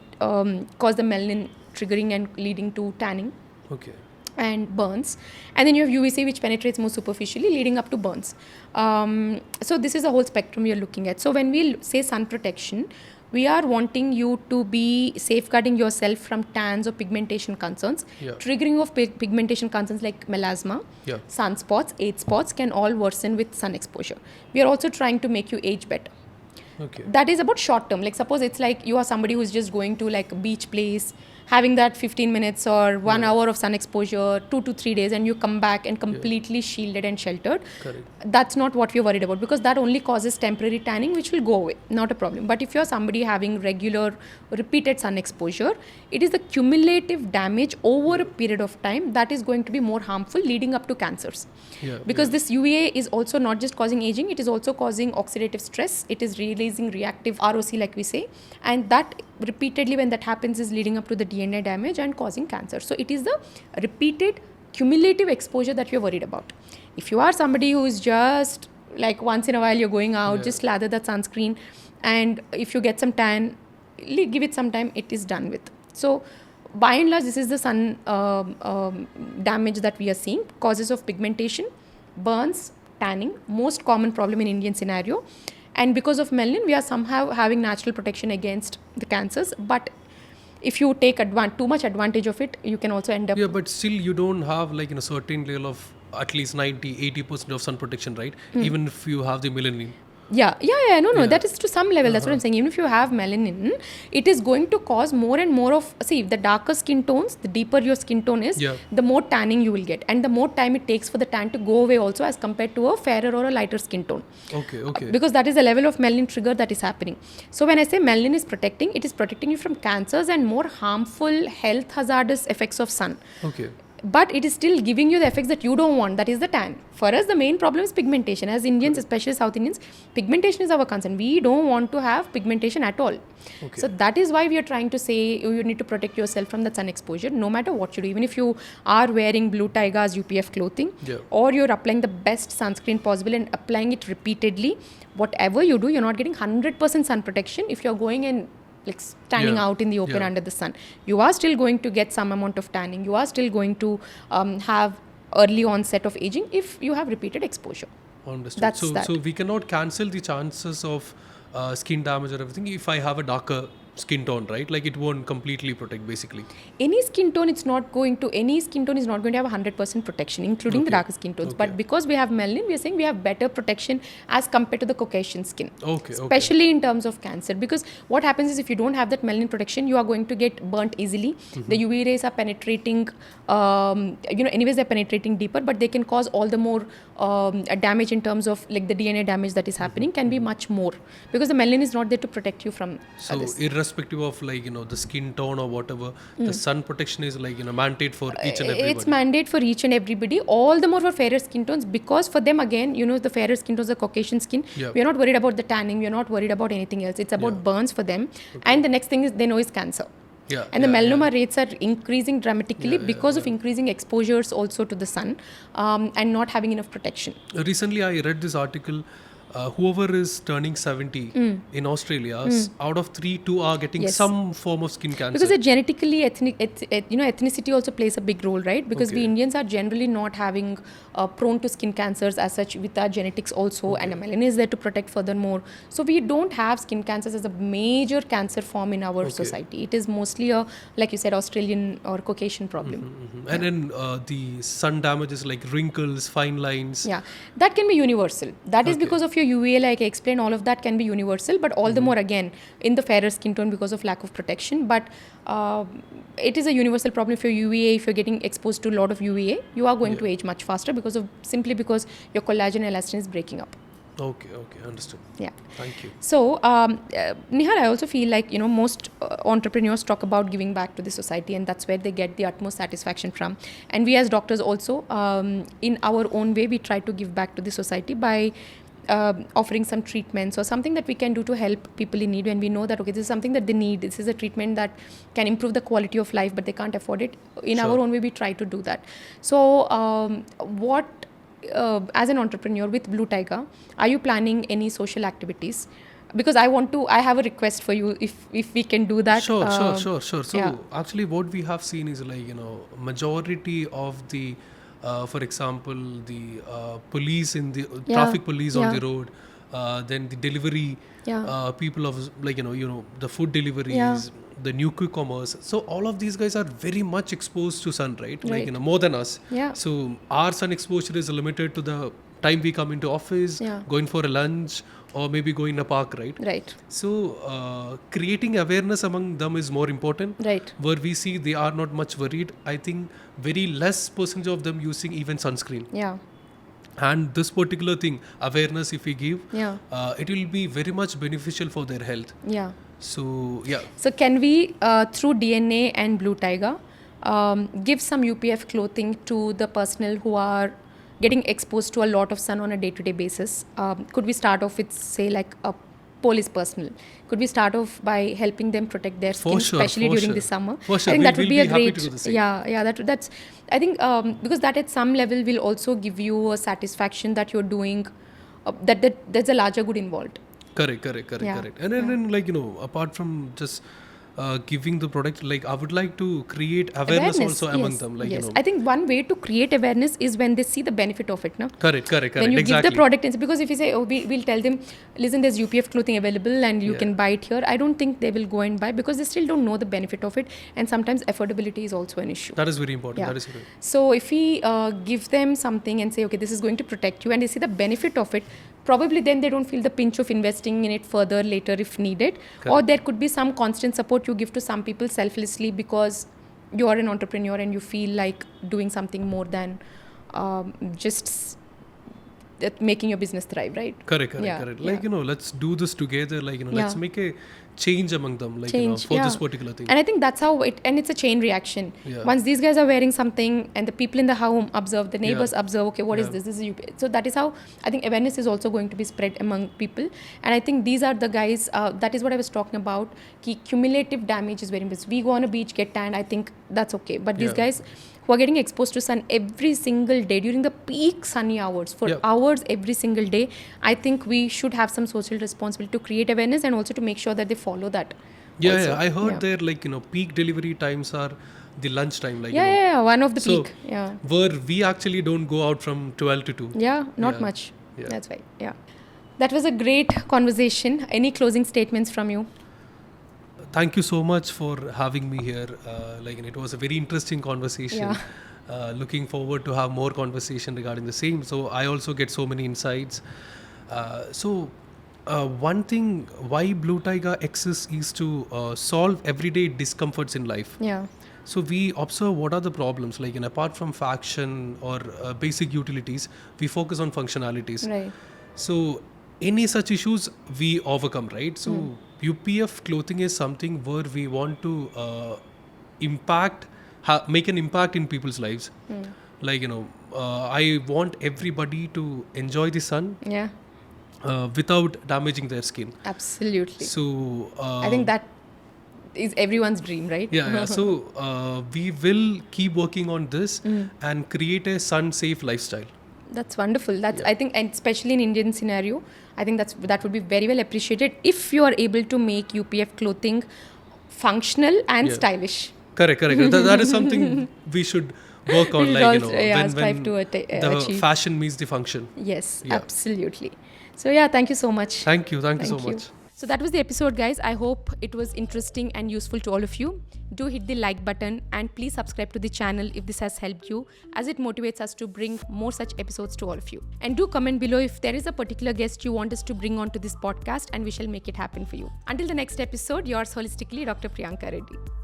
cause the melanin triggering and leading to tanning. Okay. And burns. And then you have UVC, which penetrates more superficially, leading up to burns. So this is the whole spectrum you're looking at. So when we say sun protection, we are wanting you to be safeguarding yourself from tans or pigmentation concerns. Triggering of pigmentation concerns like melasma, sunspots, age spots can all worsen with sun exposure. We are also trying to make you age better. Okay. That is about short term. Like suppose it's like you are somebody who's just going to like a beach place, having that 15 minutes or 1 hour of sun exposure, 2 to 3 days, and you come back and completely shielded and sheltered. Correct. That's not what we're worried about, because that only causes temporary tanning, which will go away. Not a problem. But if you're somebody having regular, repeated sun exposure, it is the cumulative damage over a period of time that is going to be more harmful, leading up to cancers. Because this UVA is also not just causing aging, it is also causing oxidative stress. It is releasing reactive ROC, like we say. And that repeatedly, when that happens, is leading up to the DNA damage and causing cancer. So it is the repeated cumulative exposure that we're worried about. If you are somebody who is just like once in a while you're going out, just lather that sunscreen, and if you get some tan, give it some time, it is done with. So by and large, this is the sun damage that we are seeing. Causes of pigmentation, burns, tanning, most common problem in Indian scenario. And because of melanin, we are somehow having natural protection against the cancers. But if you take too much advantage of it, you can also end up... Yeah, but still you don't have like a certain level of at least 90-80% of sun protection, right? Even if you have the melanin. No, that is to some level. That's what I'm saying. Even if you have melanin, it is going to cause more and more of... See, the darker skin tones, the deeper your skin tone is, the more tanning you will get. And the more time it takes for the tan to go away also, as compared to a fairer or a lighter skin tone. Okay. Because that is the level of melanin trigger that is happening. So when I say melanin is protecting, it is protecting you from cancers and more harmful health hazardous effects of sun. Okay. but it is still giving you the effects that you don't want. That is the tan. For us, the main problem is pigmentation. As Indians, especially South Indians, pigmentation is our concern. We don't want to have pigmentation at all. Okay. So that is why we are trying to say you need to protect yourself from the sun exposure, no matter what you do. Even if you are wearing Blue Tyga's UPF clothing, or you're applying the best sunscreen possible and applying it repeatedly, whatever you do, you're not getting 100% sun protection if you're going and like standing out in the open under the sun. You are still going to get some amount of tanning. You are still going to have early onset of aging if you have repeated exposure. Understood. So we cannot cancel the chances of skin damage or everything if I have a darker skin tone, right? Like it won't completely protect basically. Any skin tone is not going to have 100% protection, including the darker skin tones. But because we have melanin, we are saying we have better protection as compared to the Caucasian skin. Especially in terms of cancer. Because what happens is if you don't have that melanin protection, you are going to get burnt easily. The UV rays are penetrating, anyways they're penetrating deeper, but they can cause all the more damage in terms of like the DNA damage that is happening can be much more. Because the melanin is not there to protect you from this. Irrespective of the skin tone or whatever, the sun protection is mandate for each and everybody. It's mandate for each and everybody, all the more for fairer skin tones, because for them again, the fairer skin tones, the Caucasian skin, we are not worried about the tanning, we are not worried about anything else. It's about burns for them. And the next thing is they know is cancer. And the melanoma rates are increasing dramatically because of increasing exposures also to the sun and not having enough protection. Recently I read this article. Whoever is turning 70 in Australia, out of 3, 2 are getting some form of skin cancer. Because they're genetically ethnicity also plays a big role, right? Because we Indians are generally not having prone to skin cancers as such with our genetics also, and melanin is there to protect furthermore. So we don't have skin cancers as a major cancer form in our society. It is mostly a, like you said, Australian or Caucasian problem. And then the sun damages like wrinkles, fine lines. Yeah, that can be universal. That is because of your UVA, like I explained, all of that can be universal, but all the more again in the fairer skin tone because of lack of protection. But it is a universal problem. If you're getting exposed to a lot of UVA, you are going to age much faster because your collagen and elastin is breaking up. Okay, understood. Yeah. Thank you. So, Nihal, I also feel like, most entrepreneurs talk about giving back to the society, and that's where they get the utmost satisfaction from. And we as doctors also, in our own way, we try to give back to the society by offering some treatments or something that we can do to help people in need when we know that, this is something that they need. This is a treatment that can improve the quality of life, but they can't afford it. In our own way, we try to do that. So, as an entrepreneur with Blue Tyga, are you planning any social activities? Because I have a request for you if we can do that. Sure. So actually what we have seen is majority of the for example, the police in the traffic police on the road, then the delivery people of the food deliveries, the new quick commerce. So all of these guys are very much exposed to sun, right? Like more than us. So our sun exposure is limited to the time we come into office, going for a lunch, or maybe going in a park, right? So creating awareness among them is more important. Where we see they are not much worried. I think very less percentage of them using even sunscreen. And this particular thing, awareness, if we give, it will be very much beneficial for their health. So can we through DNA and Blue Tyga give some UPF clothing to the personnel who are getting exposed to a lot of sun on a day-to-day basis? Could we start off with, say, like a police personnel? Could we start off by helping them protect their skin, especially during the summer? For sure. I think that would be a great. To do the same. That's. I think because that at some level will also give you a satisfaction that you're doing. That there's a larger good involved. Correct. And then apart from just giving the product, I would like to create awareness also among them. I think one way to create awareness is when they see the benefit of it. No? Correct. When you give the product, because if you say, we'll tell them, listen, there's UPF clothing available and you can buy it here. I don't think they will go and buy because they still don't know the benefit of it, and sometimes affordability is also an issue. That is very important. That is right. So if we give them something and say, this is going to protect you, and they see the benefit of it, probably then they don't feel the pinch of investing in it further later if needed. Correct. Or there could be some constant support you give to some people selflessly because you are an entrepreneur and you feel like doing something more than just making your business thrive, right? Correct. Yeah, Like, let's do this together. Like, let's Yeah. make a change among them. Like, Change, for yeah. this particular thing. And I think that's how and it's a chain reaction. Yeah. Once these guys are wearing something and the people in the home observe, the neighbors observe, okay, what is Yeah. this? This is UPF. So that is how I think awareness is also going to be spread among people. And I think these are the guys, that is what I was talking about, ki cumulative damage is very important. We go on a beach, get tanned, I think that's okay. But these Yeah. guys who are getting exposed to sun every single day during the peak sunny hours, for Yeah. hours every single day, I think we should have some social responsibility to create awareness and also to make sure that they follow that. Yeah, also. I heard Yeah. there, like, peak delivery times are the lunch time. Like, Yeah, one of the So, peak. Yeah. where we actually don't go out from 12 to 2. Yeah, not Yeah. much. Yeah. That's right. Yeah. That was a great conversation. Any closing statements from you? Thank you so much for having me here. It was a very interesting conversation. Yeah. Looking forward to have more conversation regarding the same. So I also get so many insights. One thing why Blue Tyga exists is to solve everyday discomforts in life. Yeah. So we observe what are the problems. Like, apart from faction or basic utilities, we focus on functionalities. Right. So any such issues we overcome, right? So UPF Clothing is something where we want to make an impact in people's lives. Like, I want everybody to enjoy the sun Yeah. without damaging their skin. Absolutely. So I think that is everyone's dream, right? yeah. So we will keep working on this and create a sun-safe lifestyle. That's wonderful. That's I think, and especially in Indian scenario, I think that would be very well appreciated if you are able to make UPF clothing functional and Yeah. stylish. Correct. That is something we should work on. We Like, should also, strive to the achieve. fashion meets the function. Yes, Yeah. absolutely. So yeah, thank you so much. Thank you so much. So that was the episode, guys. I hope it was interesting and useful to all of you. Do hit the like button and please subscribe to the channel if this has helped you, as it motivates us to bring more such episodes to all of you. And do comment below if there is a particular guest you want us to bring on to this podcast, and we shall make it happen for you. Until the next episode, yours holistically, Dr. Priyanka Reddy.